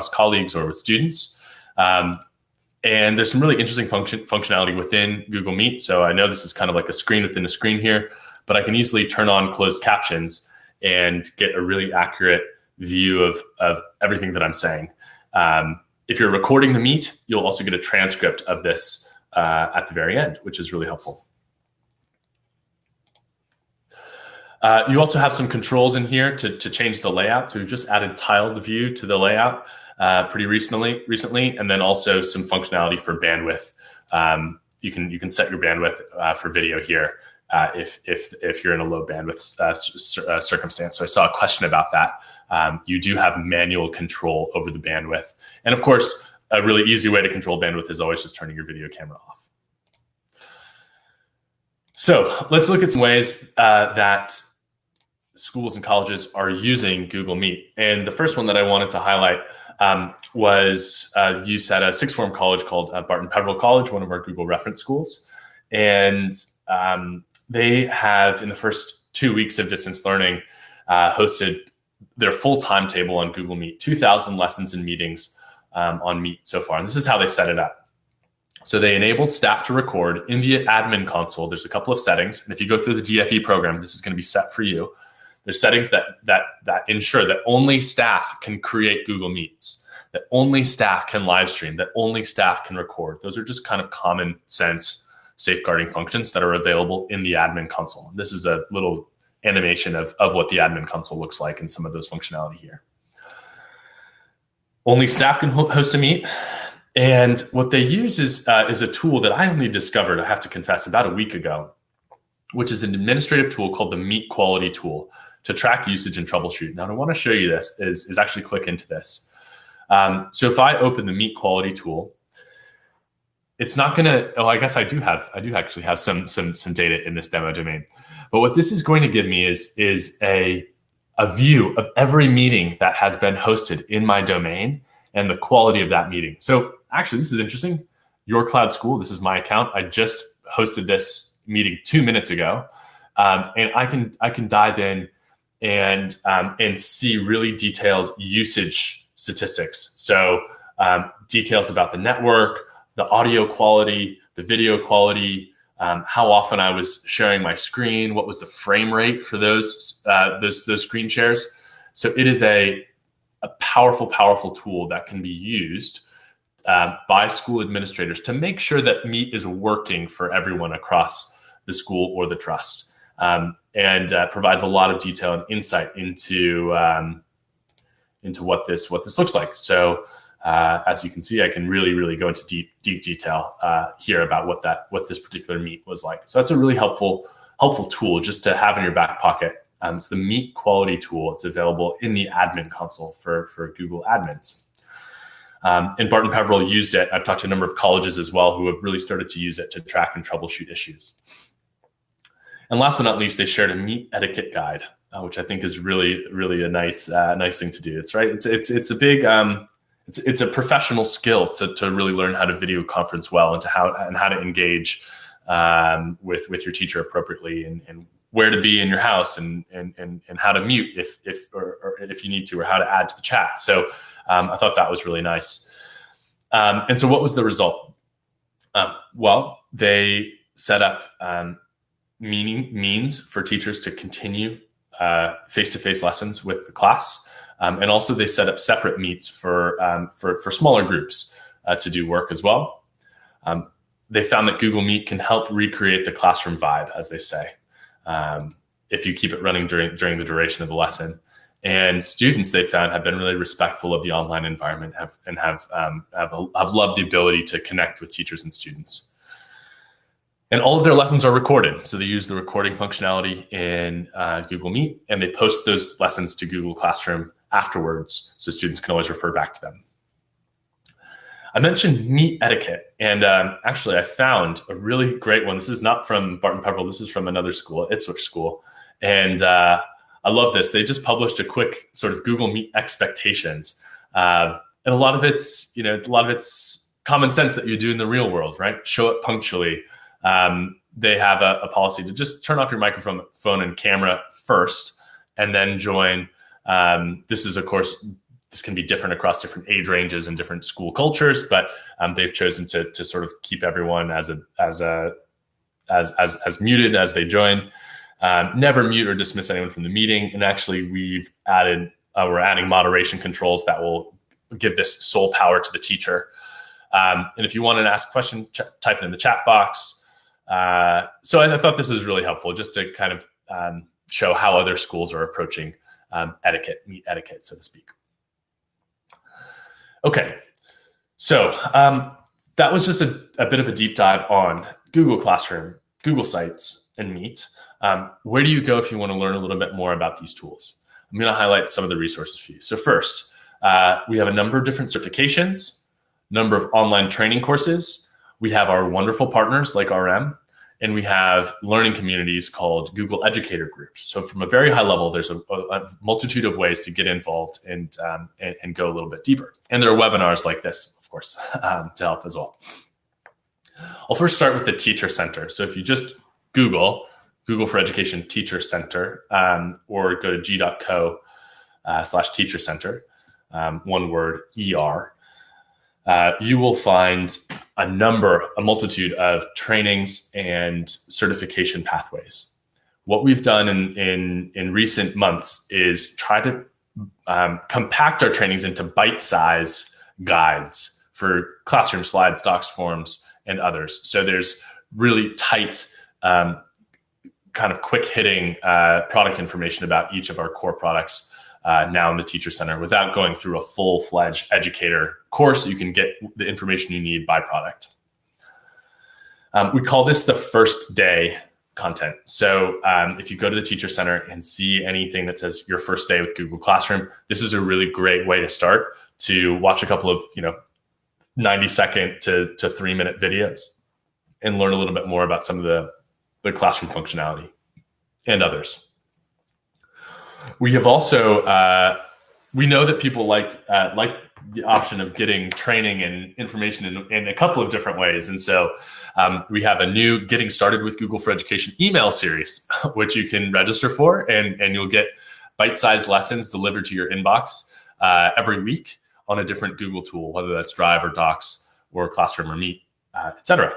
colleagues or with students. And there's some really interesting functionality within Google Meet. So I know this is kind of like a screen within a screen here, but I can easily turn on closed captions and get a really accurate view of everything that I'm saying. If you're recording the meet, you'll also get a transcript of this at the very end, which is really helpful. You also have some controls in here to change the layout. So we've just added tiled view to the layout pretty recently, and then also some functionality for bandwidth. You can set your bandwidth for video here if you're in a low bandwidth circumstance. So I saw a question about that. You do have manual control over the bandwidth, and of course, a really easy way to control bandwidth is always just turning your video camera off. So let's look at some ways that schools and colleges are using Google Meet. And the first one that I wanted to highlight was used at a sixth form college called Barton Peveril College, one of our Google reference schools. And they have, in the first 2 weeks of distance learning, hosted their full timetable on Google Meet, 2,000 lessons and meetings on Meet so far. And this is how they set it up. So they enabled staff to record in the admin console. There's a couple of settings. And if you go through the DFE program, this is going to be set for you. There's settings that ensure that only staff can create Google Meets, that only staff can live stream, that only staff can record. Those are just kind of common sense safeguarding functions that are available in the admin console. This is a little animation of what the admin console looks like and some of those functionality here. Only staff can host a meet. And what they use is a tool that I only discovered, I have to confess, about a week ago, which is an administrative tool called the Meet Quality Tool to track usage and troubleshoot. Now, what I want to show you this is actually click into this. So if I open the Meet Quality Tool, it's not going to, I guess I do actually have some data in this demo domain. But what this is going to give me is a view of every meeting that has been hosted in my domain and the quality of that meeting. So actually, this is interesting. Your Cloud School, this is my account. I just hosted this meeting 2 minutes ago. And I can dive in and see really detailed usage statistics. So details about the network, the audio quality, the video quality, how often I was sharing my screen, what was the frame rate for those screen shares. So it is a powerful tool that can be used by school administrators to make sure that Meet is working for everyone across the school or the trust, and provides a lot of detail and insight into what this looks like. So as you can see, I can really go into deep detail here about what this particular Meet was like. So that's a really helpful tool just to have in your back pocket. It's the Meet Quality Tool. It's available in the admin console for Google admins. And Barton Peveril used it. I've talked to a number of colleges as well who have really started to use it to track and troubleshoot issues. And last but not least, they shared a Meet etiquette guide, which I think is really a nice thing to do. It's right. It's a big it's a professional skill to really learn how to video conference well and how to engage with your teacher appropriately and where to be in your house and how to mute if you need to, or how to add to the chat. So I thought that was really nice. And so what was the result? Well, they set up means for teachers to continue face-to-face lessons with the class. And also they set up separate meets for smaller groups to do work as well. They found that Google Meet can help recreate the classroom vibe, as they say, if you keep it running during the duration of the lesson. And students, they found, have been really respectful of the online environment, have loved the ability to connect with teachers and students. And all of their lessons are recorded. So they use the recording functionality in Google Meet, and they post those lessons to Google Classroom afterwards, so students can always refer back to them. I mentioned Meet etiquette, and actually I found a really great one. This is not from Barton Peveril. This is from another school, Ipswich School. And I love this. They just published a quick sort of Google Meet expectations. And a lot of it's common sense that you do in the real world, right? Show up punctually. They have a policy to just turn off your microphone, phone, and camera first, and then join. This is, of course, this can be different across different age ranges and different school cultures, but they've chosen to sort of keep everyone as muted as they join. Never mute or dismiss anyone from the meeting. And actually, we're adding moderation controls that will give this sole power to the teacher. And if you want to ask a question, type it in the chat box. So I thought this was really helpful, just to kind of show how other schools are approaching Meet etiquette, so to speak. Okay, so that was just a bit of a deep dive on Google Classroom, Google Sites, and Meet. Where do you go if you want to learn a little bit more about these tools? I'm going to highlight some of the resources for you. So first, we have a number of different certifications, number of online training courses. We have our wonderful partners like RM, and we have learning communities called Google Educator Groups. So from a very high level, there's a multitude of ways to get involved and go a little bit deeper. And there are webinars like this, of course, to help as well. I'll first start with the Teacher Center. So if you just Google for Education Teacher Center, or go to g.co/Teacher Center, one word, ER, you will find a multitude of trainings and certification pathways. What we've done in recent months is try to compact our trainings into bite-size guides for classroom slides, docs, forms, and others. So there's really tight, kind of quick-hitting product information about each of our core products now in the Teacher Center without going through a full-fledged educator course. You can get the information you need by product. We call this the first day content. So if you go to the Teacher Center and see anything that says your first day with Google Classroom, this is a really great way to start, to watch a couple of 90-second to 3-minute videos and learn a little bit more about some of the classroom functionality and others. We have also, we know that people like the option of getting training and information in a couple of different ways. And so we have a new Getting Started with Google for Education email series, which you can register for, and you'll get bite-sized lessons delivered to your inbox every week on a different Google tool, whether that's Drive or Docs or Classroom or Meet, etc.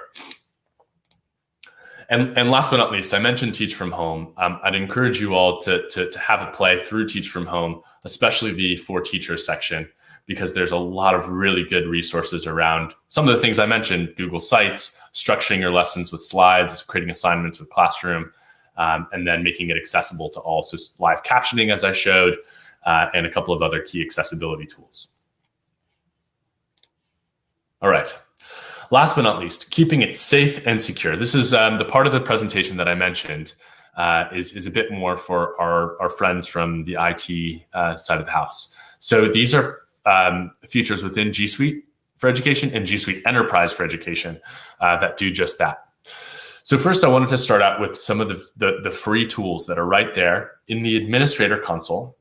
And last but not least, I mentioned Teach from Home. I'd encourage you all to have a play through Teach from Home, especially the For Teachers section, because there's a lot of really good resources around some of the things I mentioned: Google Sites, structuring your lessons with slides, creating assignments with Classroom, and then making it accessible to all. So live captioning, as I showed, and a couple of other key accessibility tools. All right. Last but not least, keeping it safe and secure. This is the part of the presentation that I mentioned is a bit more for our friends from the IT side of the house. So these are features within G Suite for Education and G Suite Enterprise for Education that do just that. So first, I wanted to start out with some of the free tools that are right there in the Administrator console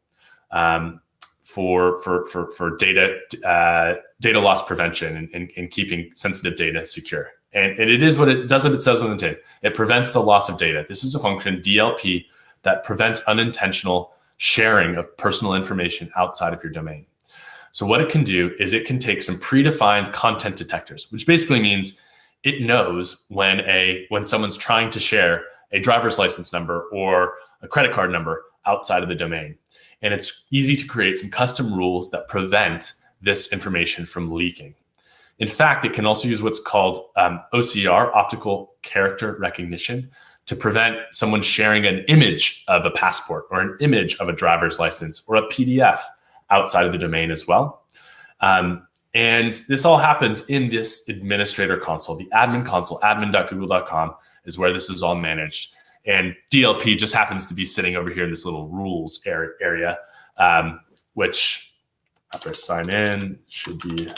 for data loss prevention and keeping sensitive data secure. And it is what it does. What it says on the tin. It prevents the loss of data. This is a function, DLP, that prevents unintentional sharing of personal information outside of your domain. So what it can do is it can take some predefined content detectors, which basically means it knows when someone's trying to share a driver's license number or a credit card number outside of the domain. And it's easy to create some custom rules that prevent this information from leaking. In fact, it can also use what's called OCR, optical character recognition, to prevent someone sharing an image of a passport or an image of a driver's license or a PDF outside of the domain as well. And this all happens in this administrator console, the admin console. Admin.google.com is where this is all managed. And DLP just happens to be sitting over here in this little rules area, which after I sign in should be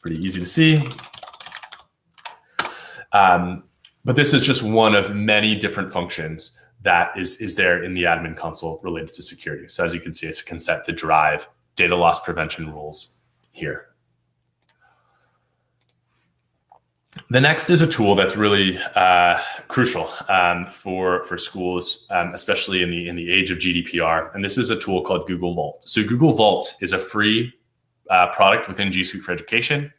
pretty easy to see. But this is just one of many different functions that is there in the admin console related to security. So as you can see, it's consent to drive data loss prevention rules here. The next is a tool that's really crucial for schools, especially in the age of GDPR. And this is a tool called Google Vault. So Google Vault is a free product within G Suite for Education.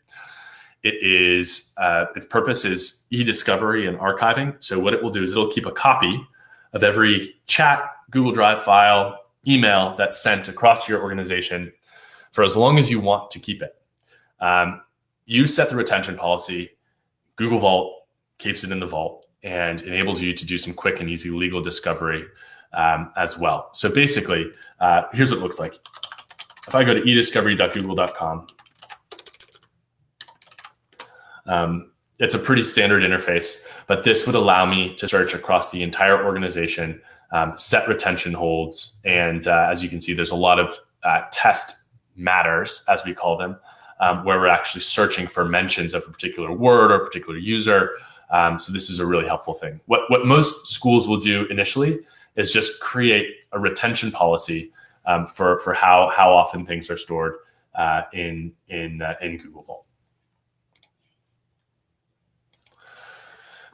It is its purpose is e-discovery and archiving. So what it will do is it'll keep a copy of every chat, Google Drive file, email that's sent across your organization for as long as you want to keep it. You set the retention policy. Google Vault keeps it in the vault and enables you to do some quick and easy legal discovery as well. So basically, here's what it looks like. If I go to ediscovery.google.com, it's a pretty standard interface, but this would allow me to search across the entire organization, set retention holds, and as you can see, there's a lot of test matters, as we call them, where we're actually searching for mentions of a particular word or a particular user. So this is a really helpful thing. What most schools will do initially is just create a retention policy for how often things are stored in Google Vault.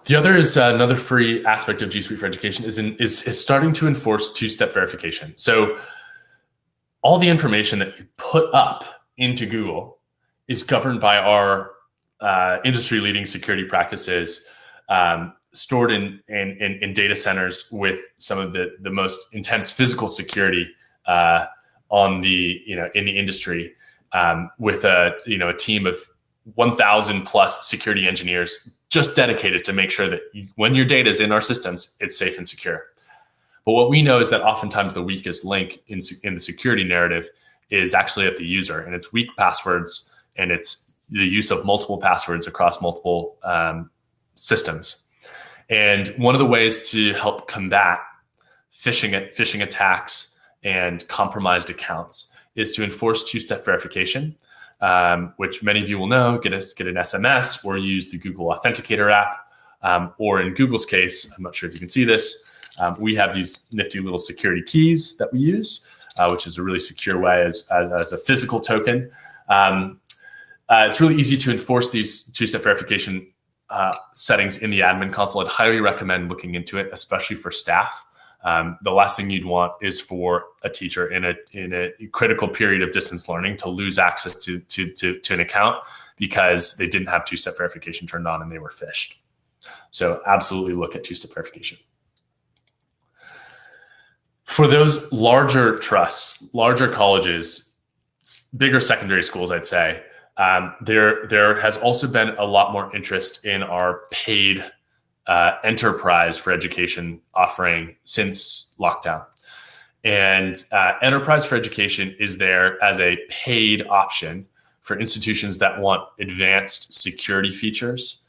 The other is another free aspect of G Suite for Education is starting to enforce two-step verification. So all the information that you put up into Google is governed by our industry-leading security practices, stored in data centers with some of the most intense physical security in the industry, with a team of 1,000 plus security engineers just dedicated to make sure that when your data is in our systems, it's safe and secure. But what we know is that oftentimes the weakest link in the security narrative is actually at the user, and it's weak passwords, and it's the use of multiple passwords across multiple systems. And one of the ways to help combat phishing attacks and compromised accounts is to enforce two-step verification, which many of you will know, get an SMS or use the Google Authenticator app, or in Google's case, I'm not sure if you can see this, we have these nifty little security keys that we use, which is a really secure way as a physical token. It's really easy to enforce these two-step verification settings in the admin console. I'd highly recommend looking into it, especially for staff. The last thing you'd want is for a teacher in a critical period of distance learning to lose access to an account because they didn't have two-step verification turned on and they were phished. So absolutely look at two-step verification. For those larger trusts, larger colleges, bigger secondary schools, I'd say, there has also been a lot more interest in our paid enterprise for education offering since lockdown. And enterprise for education is there as a paid option for institutions that want advanced security features,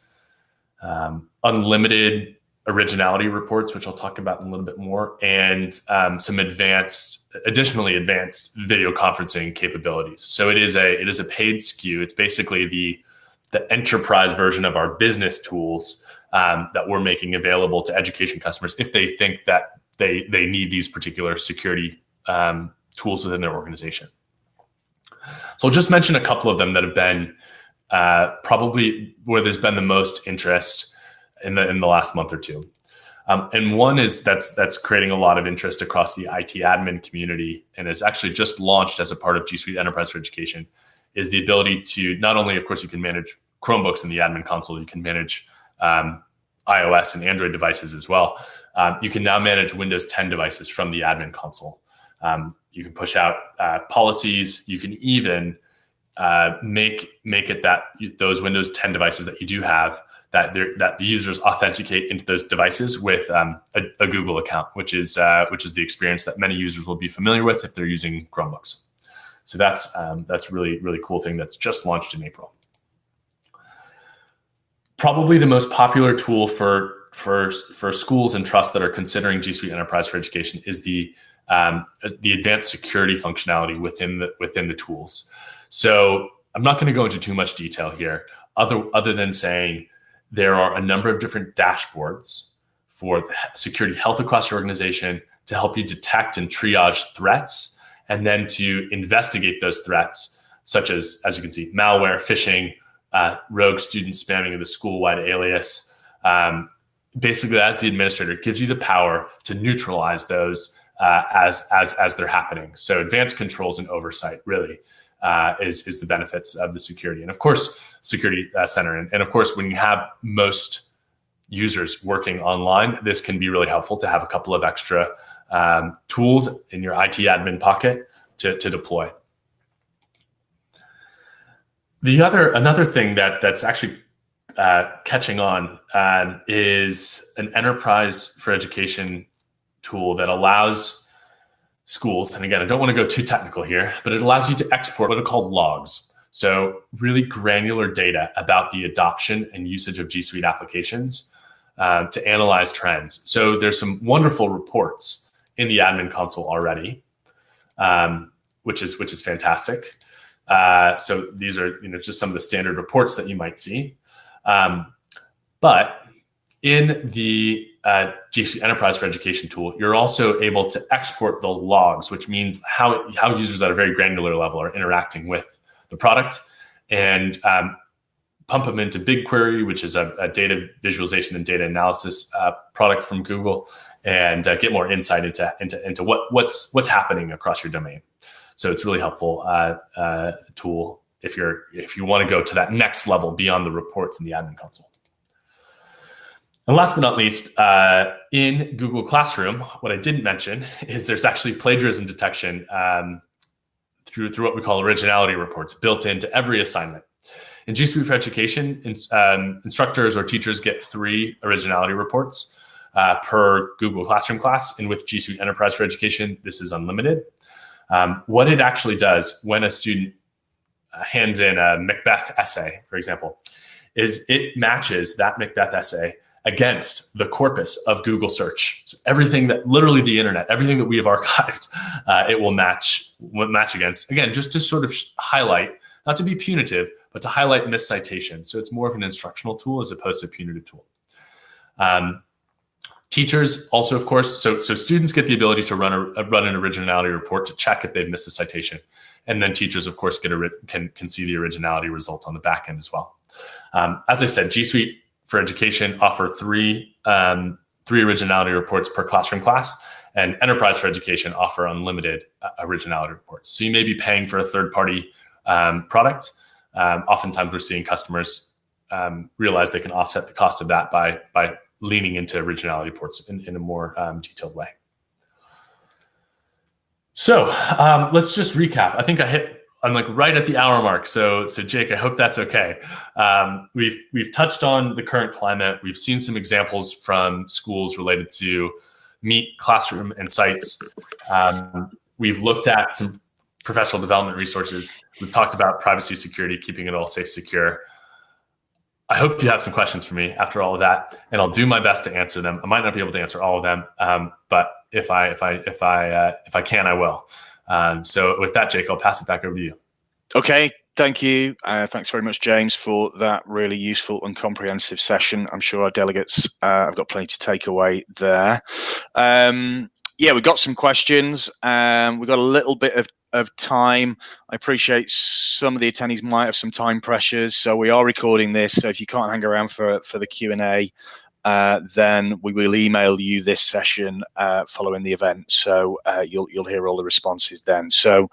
unlimited originality reports, which I'll talk about in a little bit more, and some additionally advanced video conferencing capabilities. So it is a paid SKU. It's basically the enterprise version of our business tools that we're making available to education customers if they think that they need these particular security tools within their organization. So I'll just mention a couple of them that have been probably where there's been the most interest in the last month or two. And one is that's creating a lot of interest across the IT admin community, and is actually just launched as a part of G Suite Enterprise for Education, is the ability to not only, of course, you can manage Chromebooks in the admin console, you can manage iOS and Android devices as well. You can now manage Windows 10 devices from the admin console. You can push out policies. You can even make it that those Windows 10 devices that you do have, that the users authenticate into those devices with a Google account, which is the experience that many users will be familiar with if they're using Chromebooks. So that's really cool thing that's just launched in April. Probably the most popular tool for schools and trusts that are considering G Suite Enterprise for Education is the advanced security functionality within the tools. So I'm not going to go into too much detail here, other than saying there are a number of different dashboards for security health across your organization to help you detect and triage threats, and then to investigate those threats, such as you can see, malware, phishing, rogue student spamming of the school-wide alias. Basically, as the administrator, it gives you the power to neutralize those as they're happening. So advanced controls and oversight really is the benefits of the security. And of course, Security Center. And of course, when you have most users working online, this can be really helpful to have a couple of extra tools in your IT admin pocket to deploy. Another thing that's actually catching on is an enterprise for education tool that allows schools, and again, I don't want to go too technical here, but it allows you to export what are called logs. So really granular data about the adoption and usage of G Suite applications to analyze trends. So there's some wonderful reports in the admin console already, which is fantastic. So these are just some of the standard reports that you might see. But in the G Suite Enterprise for Education tool, you're also able to export the logs, which means how users at a very granular level are interacting with the product, and pump them into BigQuery, which is a data visualization and data analysis product from Google, and get more insight into what's happening across your domain. So it's really helpful tool if you want to go to that next level beyond the reports in the admin console. And last but not least, in Google Classroom, what I didn't mention is there's actually plagiarism detection through what we call originality reports built into every assignment. In G Suite for Education, instructors or teachers get 3 originality reports per Google Classroom class. And with G Suite Enterprise for Education, this is unlimited. What it actually does when a student hands in a Macbeth essay, for example, is it matches that Macbeth essay against the corpus of Google search. So everything that literally the internet, everything that we have archived, it will match against. Again, just to sort of highlight, not to be punitive, but to highlight miscitations. So it's more of an instructional tool as opposed to a punitive tool. Teachers also, of course, so students get the ability to run an originality report to check if they've missed a citation. And then teachers, of course, can see the originality results on the back end as well. As I said, G Suite for Education offer 3 originality reports per classroom class, and Enterprise for Education offer unlimited originality reports. So you may be paying for a third-party product. Oftentimes we're seeing customers realize they can offset the cost of that by leaning into originality reports in a more detailed way. So let's just recap. I think I'm like right at the hour mark. So Jake, I hope that's okay. We've touched on the current climate. We've seen some examples from schools related to Meet, Classroom, and Sites. We've looked at some professional development resources. We've talked about privacy, security, keeping it all safe, secure. I hope you have some questions for me after all of that, and I'll do my best to answer them. I might not be able to answer all of them, but if I can, I will. So with that, Jake, I'll pass it back over to you. Okay, thank you. Thanks very much, James, for that really useful and comprehensive session. I'm sure our delegates have got plenty to take away there. Yeah, we've got some questions. We've got a little bit of time. I appreciate some of the attendees might have some time pressures, so we are recording this. So if you can't hang around for the Q&A, then we will email you this session following the event. So you'll hear all the responses then. So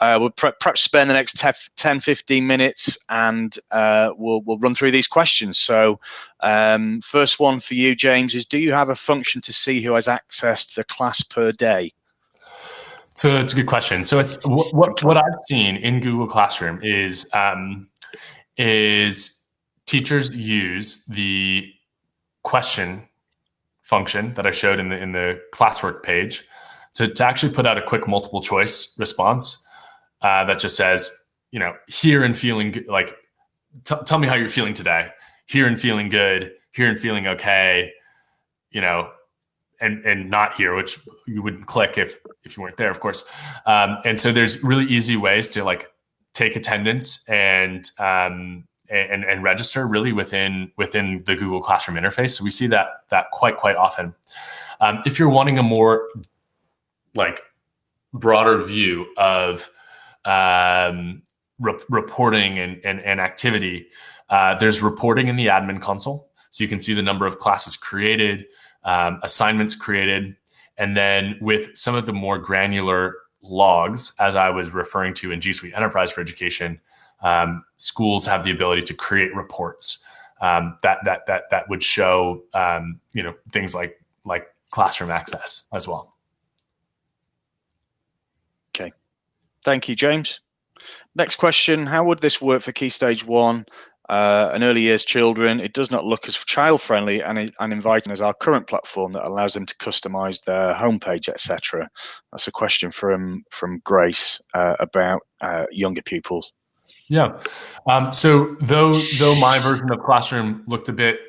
we'll perhaps spend the next 10-15 minutes and we'll run through these questions. So first one for you, James, is do you have a function to see who has accessed the class per day? So it's a good question. So what I've seen in Google Classroom is teachers use the question function that I showed in the classwork page to actually put out a quick multiple choice response that just says, here and feeling like, tell me how you're feeling today. Here and feeling good. Here and feeling okay. And not here, which you wouldn't click if you weren't there, of course. And so there's really easy ways to like take attendance and register really within the Google Classroom interface. So we see that quite often. If you're wanting a more like broader view of reporting and activity, there's reporting in the admin console. So you can see the number of classes created, assignments created, and then with some of the more granular logs, as I was referring to in G Suite Enterprise for Education, schools have the ability to create reports that would show things like classroom access as well. Okay, thank you, James. Next question: how would this work for Key Stage 1 and early years children? It does not look as child friendly and inviting as our current platform that allows them to customize their homepage, etc. That's a question from Grace about younger pupils. Yeah. So though my version of Classroom looked a bit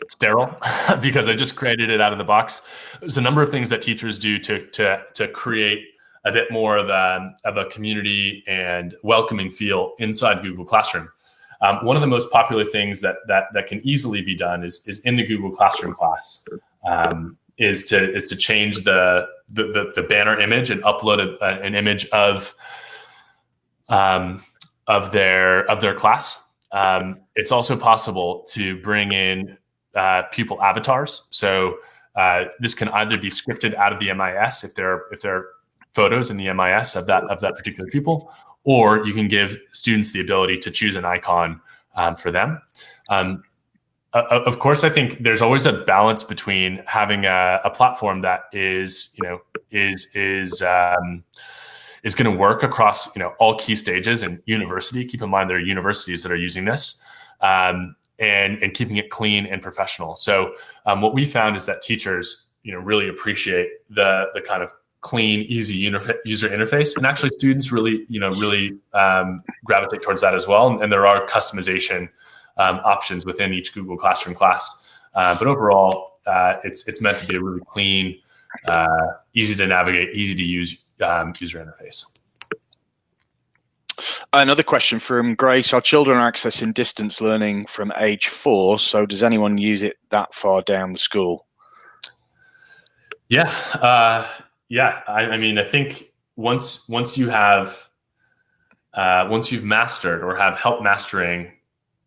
sterile because I just created it out of the box, there's a number of things that teachers do to create a bit more of a community and welcoming feel inside Google Classroom. One of the most popular things that can easily be done is in the Google Classroom class, is to change the banner image and upload an image of their class. It's also possible to bring in pupil avatars. So this can either be scripted out of the MIS if they're photos in the MIS of that particular pupil, or you can give students the ability to choose an icon for them. Of course, I think there's always a balance between having a platform that is going to work across all key stages and university. Keep in mind there are universities that are using this, and keeping it clean and professional. So what we found is that teachers really appreciate the kind of clean, easy user interface, and actually students really gravitate towards that as well. And there are customization options within each Google Classroom class, but overall, it's meant to be a really clean, easy to navigate, easy to use user interface. Another question from Grace: our children are accessing distance learning from age 4, so does anyone use it that far down the school? Yeah. I mean, I think once you've mastered or have help mastering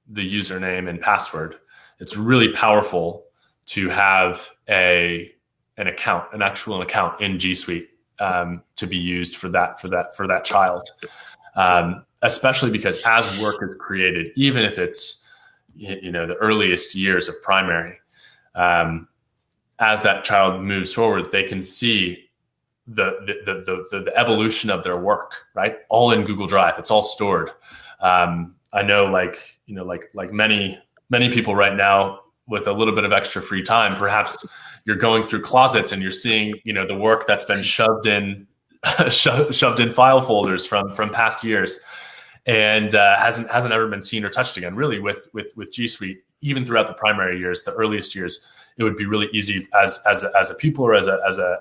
the username and password, it's really powerful to have an actual account in G Suite to be used for that child. Especially because as work is created, even if it's the earliest years of primary, as that child moves forward, they can see the evolution of their work, right? All in Google Drive. It's all stored. I know, like many people right now with a little bit of extra free time, perhaps you're going through closets and you're seeing, the work that's been shoved in file folders from past years, and hasn't ever been seen or touched again. Really, with G Suite, even throughout the primary years, the earliest years, it would be really easy as a pupil or as a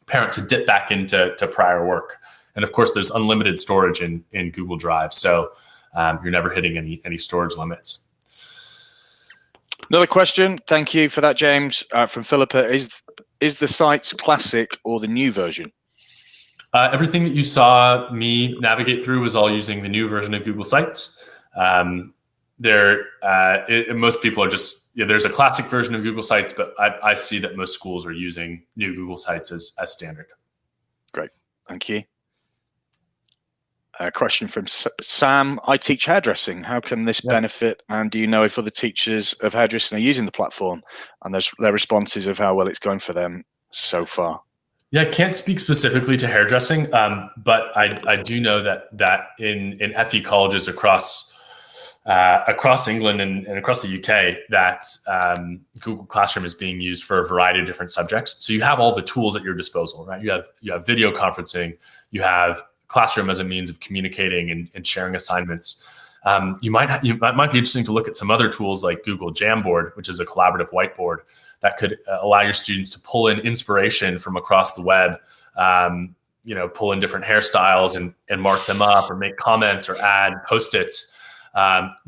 parent to dip back into prior work. And of course, there's unlimited storage in Google Drive, so you're never hitting any storage limits. Another question, thank you for that, James, from Philippa: is the site's classic or the new version? Everything that you saw me navigate through was all using the new version of Google Sites. Most people are just, there's a classic version of Google Sites, but I see that most schools are using new Google Sites as standard. Great, thank you. A question from Sam: I teach hairdressing. How can this benefit? And do you know if other teachers of hairdressing are using the platform, and their responses of how well it's going for them so far? Yeah, I can't speak specifically to hairdressing, but I do know that in FE colleges across across England and across the UK that Google Classroom is being used for a variety of different subjects. So you have all the tools at your disposal, right? You have video conferencing, you have Classroom as a means of communicating and sharing assignments. You might be interesting to look at some other tools like Google Jamboard, which is a collaborative whiteboard that could allow your students to pull in inspiration from across the web, pull in different hairstyles and mark them up, or make comments or add Post-its.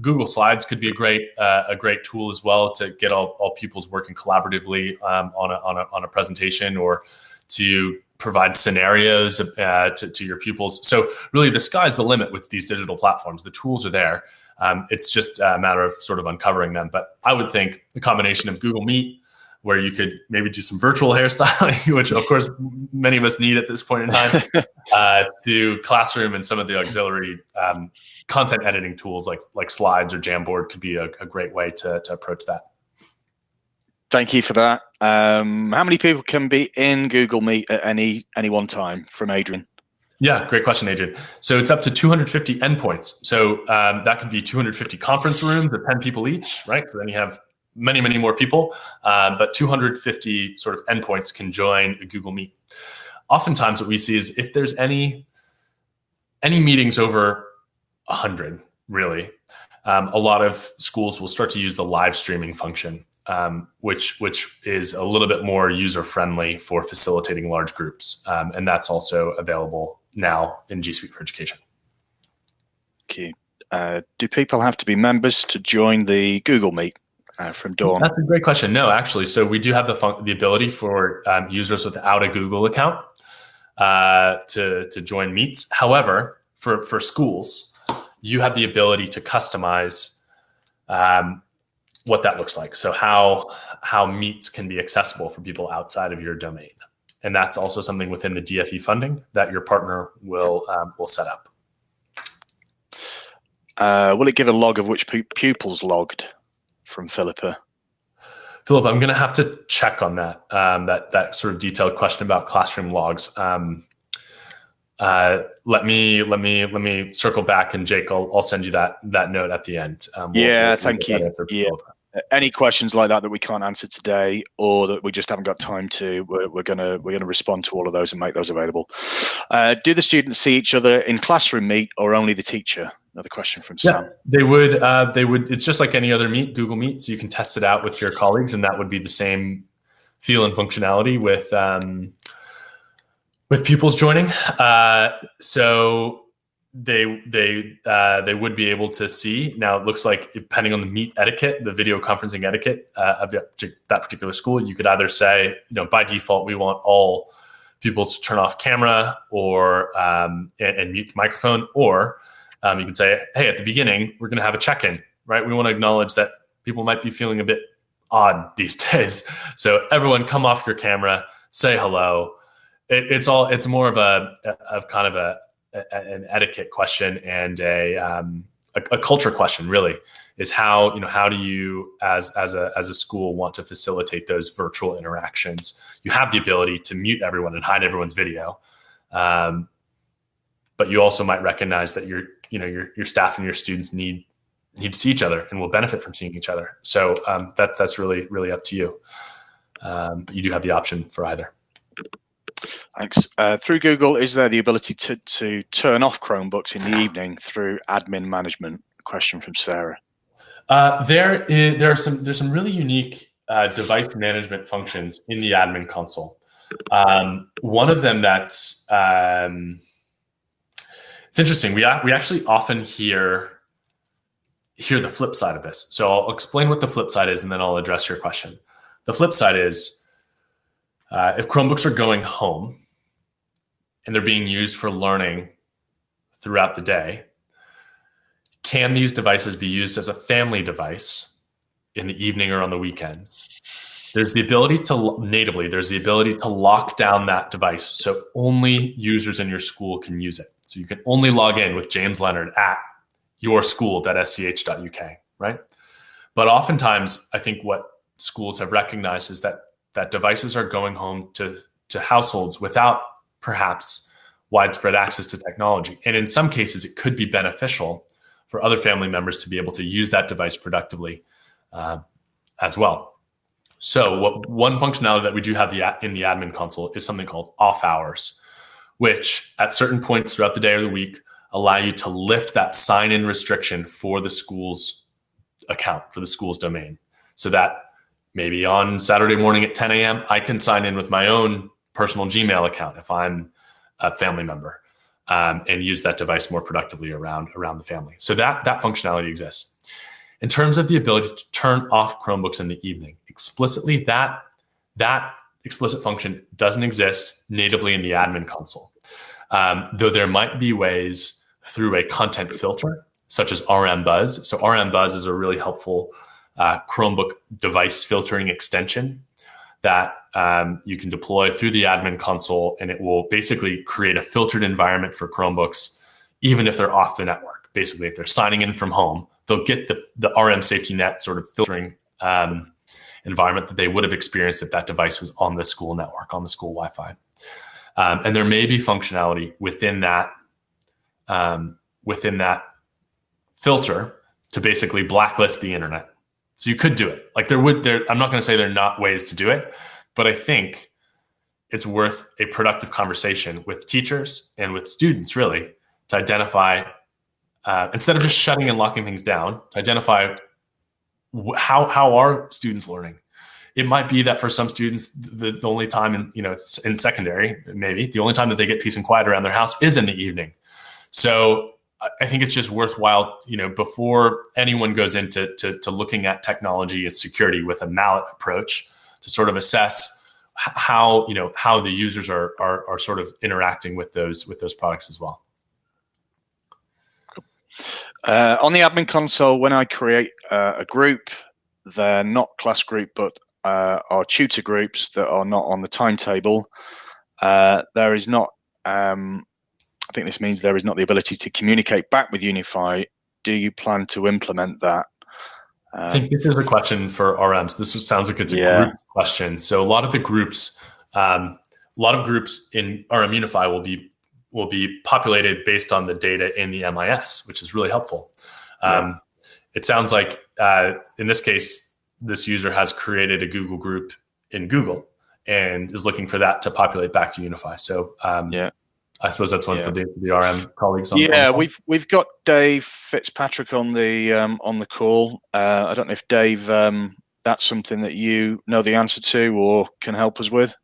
Google Slides could be a great tool as well to get all pupils working collaboratively on a presentation, or to provide scenarios to your pupils. So really, the sky's the limit with these digital platforms. The tools are there. It's just a matter of sort of uncovering them. But I would think the combination of Google Meet, where you could maybe do some virtual hairstyling, which of course many of us need at this point in time, to Classroom and some of the auxiliary content editing tools like Slides or Jamboard could be a great way to approach that. Thank you for that. How many people can be in Google Meet at any one time, from Adrian? Yeah, great question, Adrian. So it's up to 250 endpoints. So that could be 250 conference rooms of 10 people each, right? So then you have many, many more people, but 250 sort of endpoints can join a Google Meet. Oftentimes what we see is if there's any meetings over 100, really, a lot of schools will start to use the live streaming function, which is a little bit more user-friendly for facilitating large groups. And that's also available now in G Suite for Education. Thank you. Do people have to be members to join the Google Meet? From Dawn. That's a great question. No, actually. So we do have the ability for users without a Google account to join Meets. However, for schools, you have the ability to customize what that looks like. So how Meets can be accessible for people outside of your domain. And that's also something within the DFE funding that your partner will set up. Will it give a log of which pupils logged? From Philippa. Philip, I'm going to have to check on that. That sort of detailed question about classroom logs. Let me circle back, and Jake, I'll send you that note at the end. Thank you. Yeah. Any questions like that we can't answer today, or that we just haven't got time to, we're gonna respond to all of those and make those available. Do the students see each other in Classroom Meet, or only the teacher? Another question from Sam. They would. It's just like any other Google Meet, so you can test it out with your colleagues, and that would be the same feel and functionality with pupils joining. So they would be able to see. Now it looks like, depending on the Meet etiquette, the video conferencing etiquette of that particular school, you could either say, by default, we want all pupils to turn off camera or and mute the microphone, or you can say, hey, at the beginning, we're going to have a check-in, right? We want to acknowledge that people might be feeling a bit odd these days. So everyone come off your camera, say hello. It's more of an etiquette question and a culture question, really, is how do you as a school want to facilitate those virtual interactions? You have the ability to mute everyone and hide everyone's video. But you also might recognize that your staff and your students need to see each other and will benefit from seeing each other. So that's really, really up to you. But you do have the option for either. Thanks. Through Google, is there the ability to turn off Chromebooks in the evening through admin management? Question from Sarah. There's some really unique device management functions in the admin console. One of them that's it's interesting. We actually often hear the flip side of this. So I'll explain what the flip side is, and then I'll address your question. The flip side is if Chromebooks are going home and they're being used for learning throughout the day, can these devices be used as a family device in the evening or on the weekends? There's the ability to lock down that device so only users in your school can use it. So you can only log in with James Leonard at yourschool.sch.uk, right? But oftentimes, I think what schools have recognized is that devices are going home to households without perhaps widespread access to technology. And in some cases, it could be beneficial for other family members to be able to use that device productively as well. So one functionality that we do have in the admin console is something called off hours, which at certain points throughout the day or the week allow you to lift that sign-in restriction for the school's account, for the school's domain. So that maybe on Saturday morning at 10 a.m., I can sign in with my own personal Gmail account if I'm a family member, and use that device more productively around the family. So that functionality exists. In terms of the ability to turn off Chromebooks in the evening, explicitly, that explicit function doesn't exist natively in the admin console. Though there might be ways through a content filter, such as RM Buzz. So RM Buzz is a really helpful Chromebook device filtering extension that you can deploy through the admin console, and it will basically create a filtered environment for Chromebooks, even if they're off the network. Basically, if they're signing in from home, they'll get the RM safety net sort of filtering environment that they would have experienced if that device was on the school network, on the school Wi-Fi. And there may be functionality within that filter to basically blacklist the internet. So you could do it. Like I'm not going to say there are not ways to do it, but I think it's worth a productive conversation with teachers and with students, really, to identify, instead of just shutting and locking things down, to identify how are students learning. It might be that for some students, the only time in secondary, maybe the only time that they get peace and quiet around their house is in the evening. So I think it's just worthwhile, before anyone goes into looking at technology and security with a mallet approach, to sort of assess how the users are sort of interacting with those products as well. On the admin console, when I create a group, they're not class group, but are tutor groups that are not on the timetable. There is not. I think this means there is not the ability to communicate back with Unify. Do you plan to implement that? I think this is a question for RMs. This sounds like it's a group question. So a lot of groups in RM Unify will be populated based on the data in the MIS, which is really helpful. It sounds like in this case, this user has created a Google group in Google and is looking for that to populate back to Unify. So I suppose that's one for the RM colleagues. We've got Dave Fitzpatrick on the call. I don't know if Dave, that's something that you know the answer to or can help us with.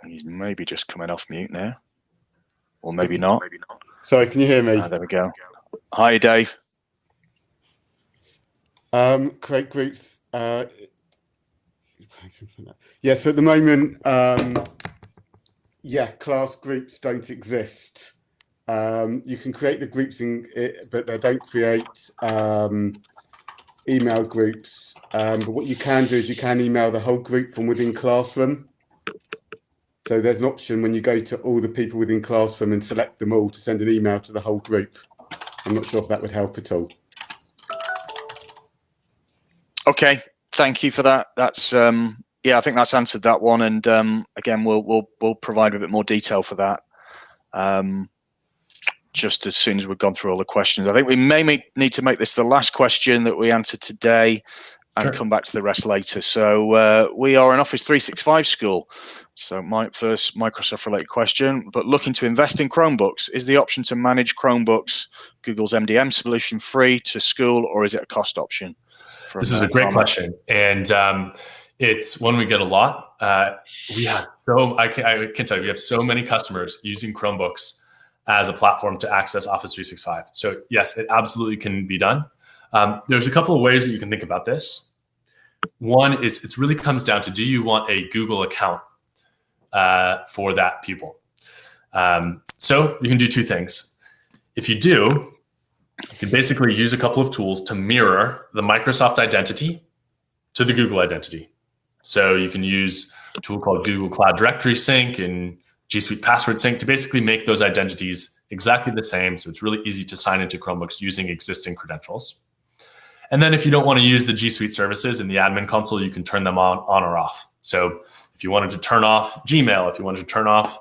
He's maybe just coming off mute now, or maybe not. Sorry, can you hear me? There we go. Hi, Dave. Create groups. So at the moment, class groups don't exist. You can create the groups but they don't create email groups. But what you can do is you can email the whole group from within Classroom. So there's an option when you go to all the people within Classroom and select them all to send an email to the whole group. I'm not sure if that would help at all. Okay, thank you for that. That's I think that's answered that one. And again, we'll provide a bit more detail for that just as soon as we've gone through all the questions. I think we may need to make this the last question that we answer today and come back to the rest later. So we are an Office 365 school. So my first Microsoft related question, but looking to invest in Chromebooks, is the option to manage Chromebooks, Google's MDM solution, free to school, or is it a cost option? This is a great question. And it's one we get a lot. I can tell you, we have so many customers using Chromebooks as a platform to access Office 365. So yes, it absolutely can be done. There's a couple of ways that you can think about this. One is it really comes down to, do you want a Google account for that pupil? So you can do two things. If you do, you can basically use a couple of tools to mirror the Microsoft identity to the Google identity. So you can use a tool called Google Cloud Directory Sync and G Suite Password Sync to basically make those identities exactly the same. So it's really easy to sign into Chromebooks using existing credentials. And then if you don't want to use the G Suite services in the admin console, you can turn them on or off. So If you wanted to turn off Gmail, if you wanted to turn off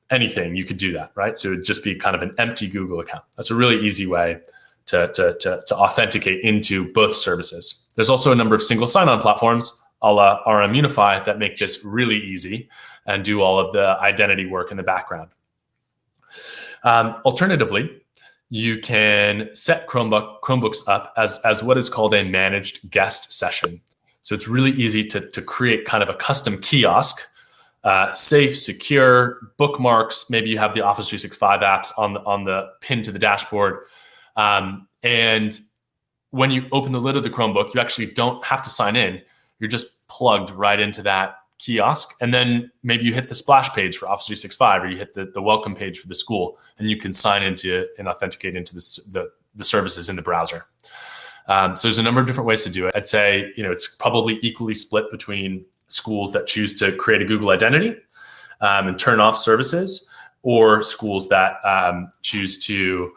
anything, you could do that, right? So it'd just be kind of an empty Google account. That's a really easy way to authenticate into both services. There's also a number of single sign-on platforms, a la RM Unify, that make this really easy and do all of the identity work in the background. Alternatively, you can set Chromebooks up as what is called a managed guest session. So it's really easy to create kind of a custom kiosk, safe, secure, bookmarks. Maybe you have the Office 365 apps on the pin to the dashboard. And when you open the lid of the Chromebook, you actually don't have to sign in. You're just plugged right into that kiosk. And then maybe you hit the splash page for Office 365, or you hit the welcome page for the school, and you can sign into and authenticate into the services in the browser. So there's a number of different ways to do it. I'd say, it's probably equally split between schools that choose to create a Google identity and turn off services, or schools that choose to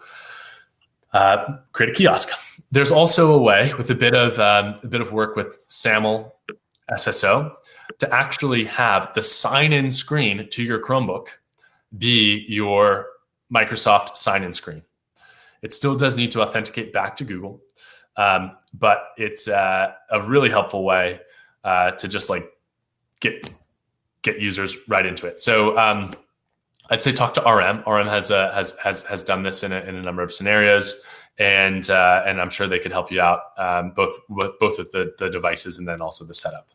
create a kiosk. There's also a way, with a bit of work with SAML SSO, to actually have the sign-in screen to your Chromebook be your Microsoft sign-in screen. It still does need to authenticate back to Google, but it's a really helpful way to just get users right into it. So I'd say talk to RM. RM has done this in a number of scenarios, and I'm sure they could help you out both with the devices and then also the setup.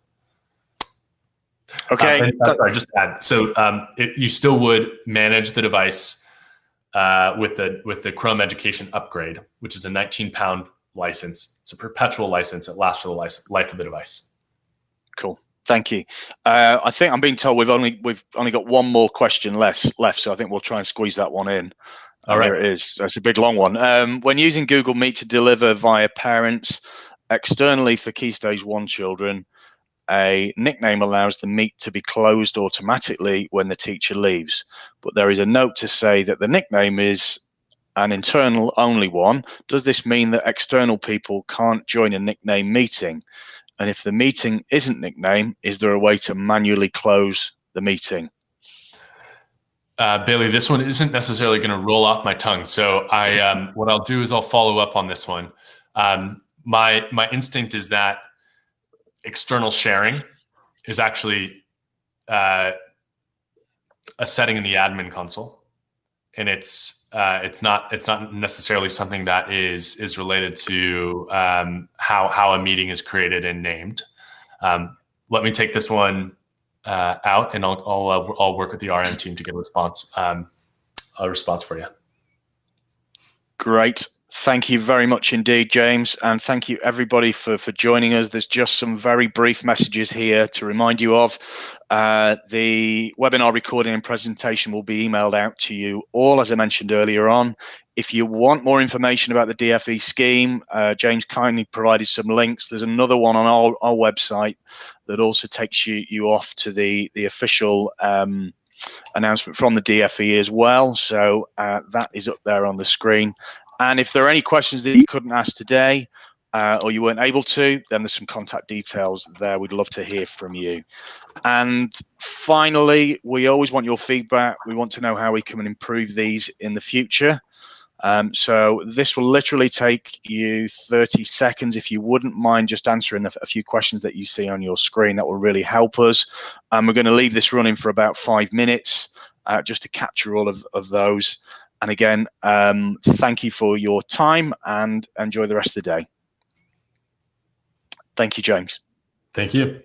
Okay. Sorry, just to add. So you still would manage the device with the Chrome Education upgrade, which is a £19 license. It's a perpetual license. It lasts for the life of the device. Cool. Thank you. I think I'm being told we've only got one more question left, so I think we'll try and squeeze that one in. All right. Here it is. That's a big long one. When using Google Meet to deliver via parents externally for Key Stage 1 children, a nickname allows the Meet to be closed automatically when the teacher leaves. But there is a note to say that the nickname is an internal only one. Does this mean that external people can't join a nickname meeting? And if the meeting isn't nickname, is there a way to manually close the meeting? Bailey, this one isn't necessarily going to roll off my tongue. So what I'll do is I'll follow up on this one. My instinct is that external sharing is actually a setting in the admin console, and it's not necessarily something that is related to how a meeting is created and named. Let me take this one out, and I'll work with the RM team to get a response for you. Great. Thank you very much indeed, James. And thank you everybody for joining us. There's just some very brief messages here to remind you of. The webinar recording and presentation will be emailed out to you all, as I mentioned earlier on. If you want more information about the DFE scheme, James kindly provided some links. There's another one on our website that also takes you off to the official announcement from the DFE as well. So that is up there on the screen. And if there are any questions that you couldn't ask today or you weren't able to, then there's some contact details there. We'd love to hear from you. And finally, we always want your feedback. We want to know how we can improve these in the future. So this will literally take you 30 seconds. If you wouldn't mind just answering a few questions that you see on your screen, that will really help us. We're going to leave this running for about 5 minutes just to capture all of those. And again, thank you for your time and enjoy the rest of the day. Thank you, James. Thank you.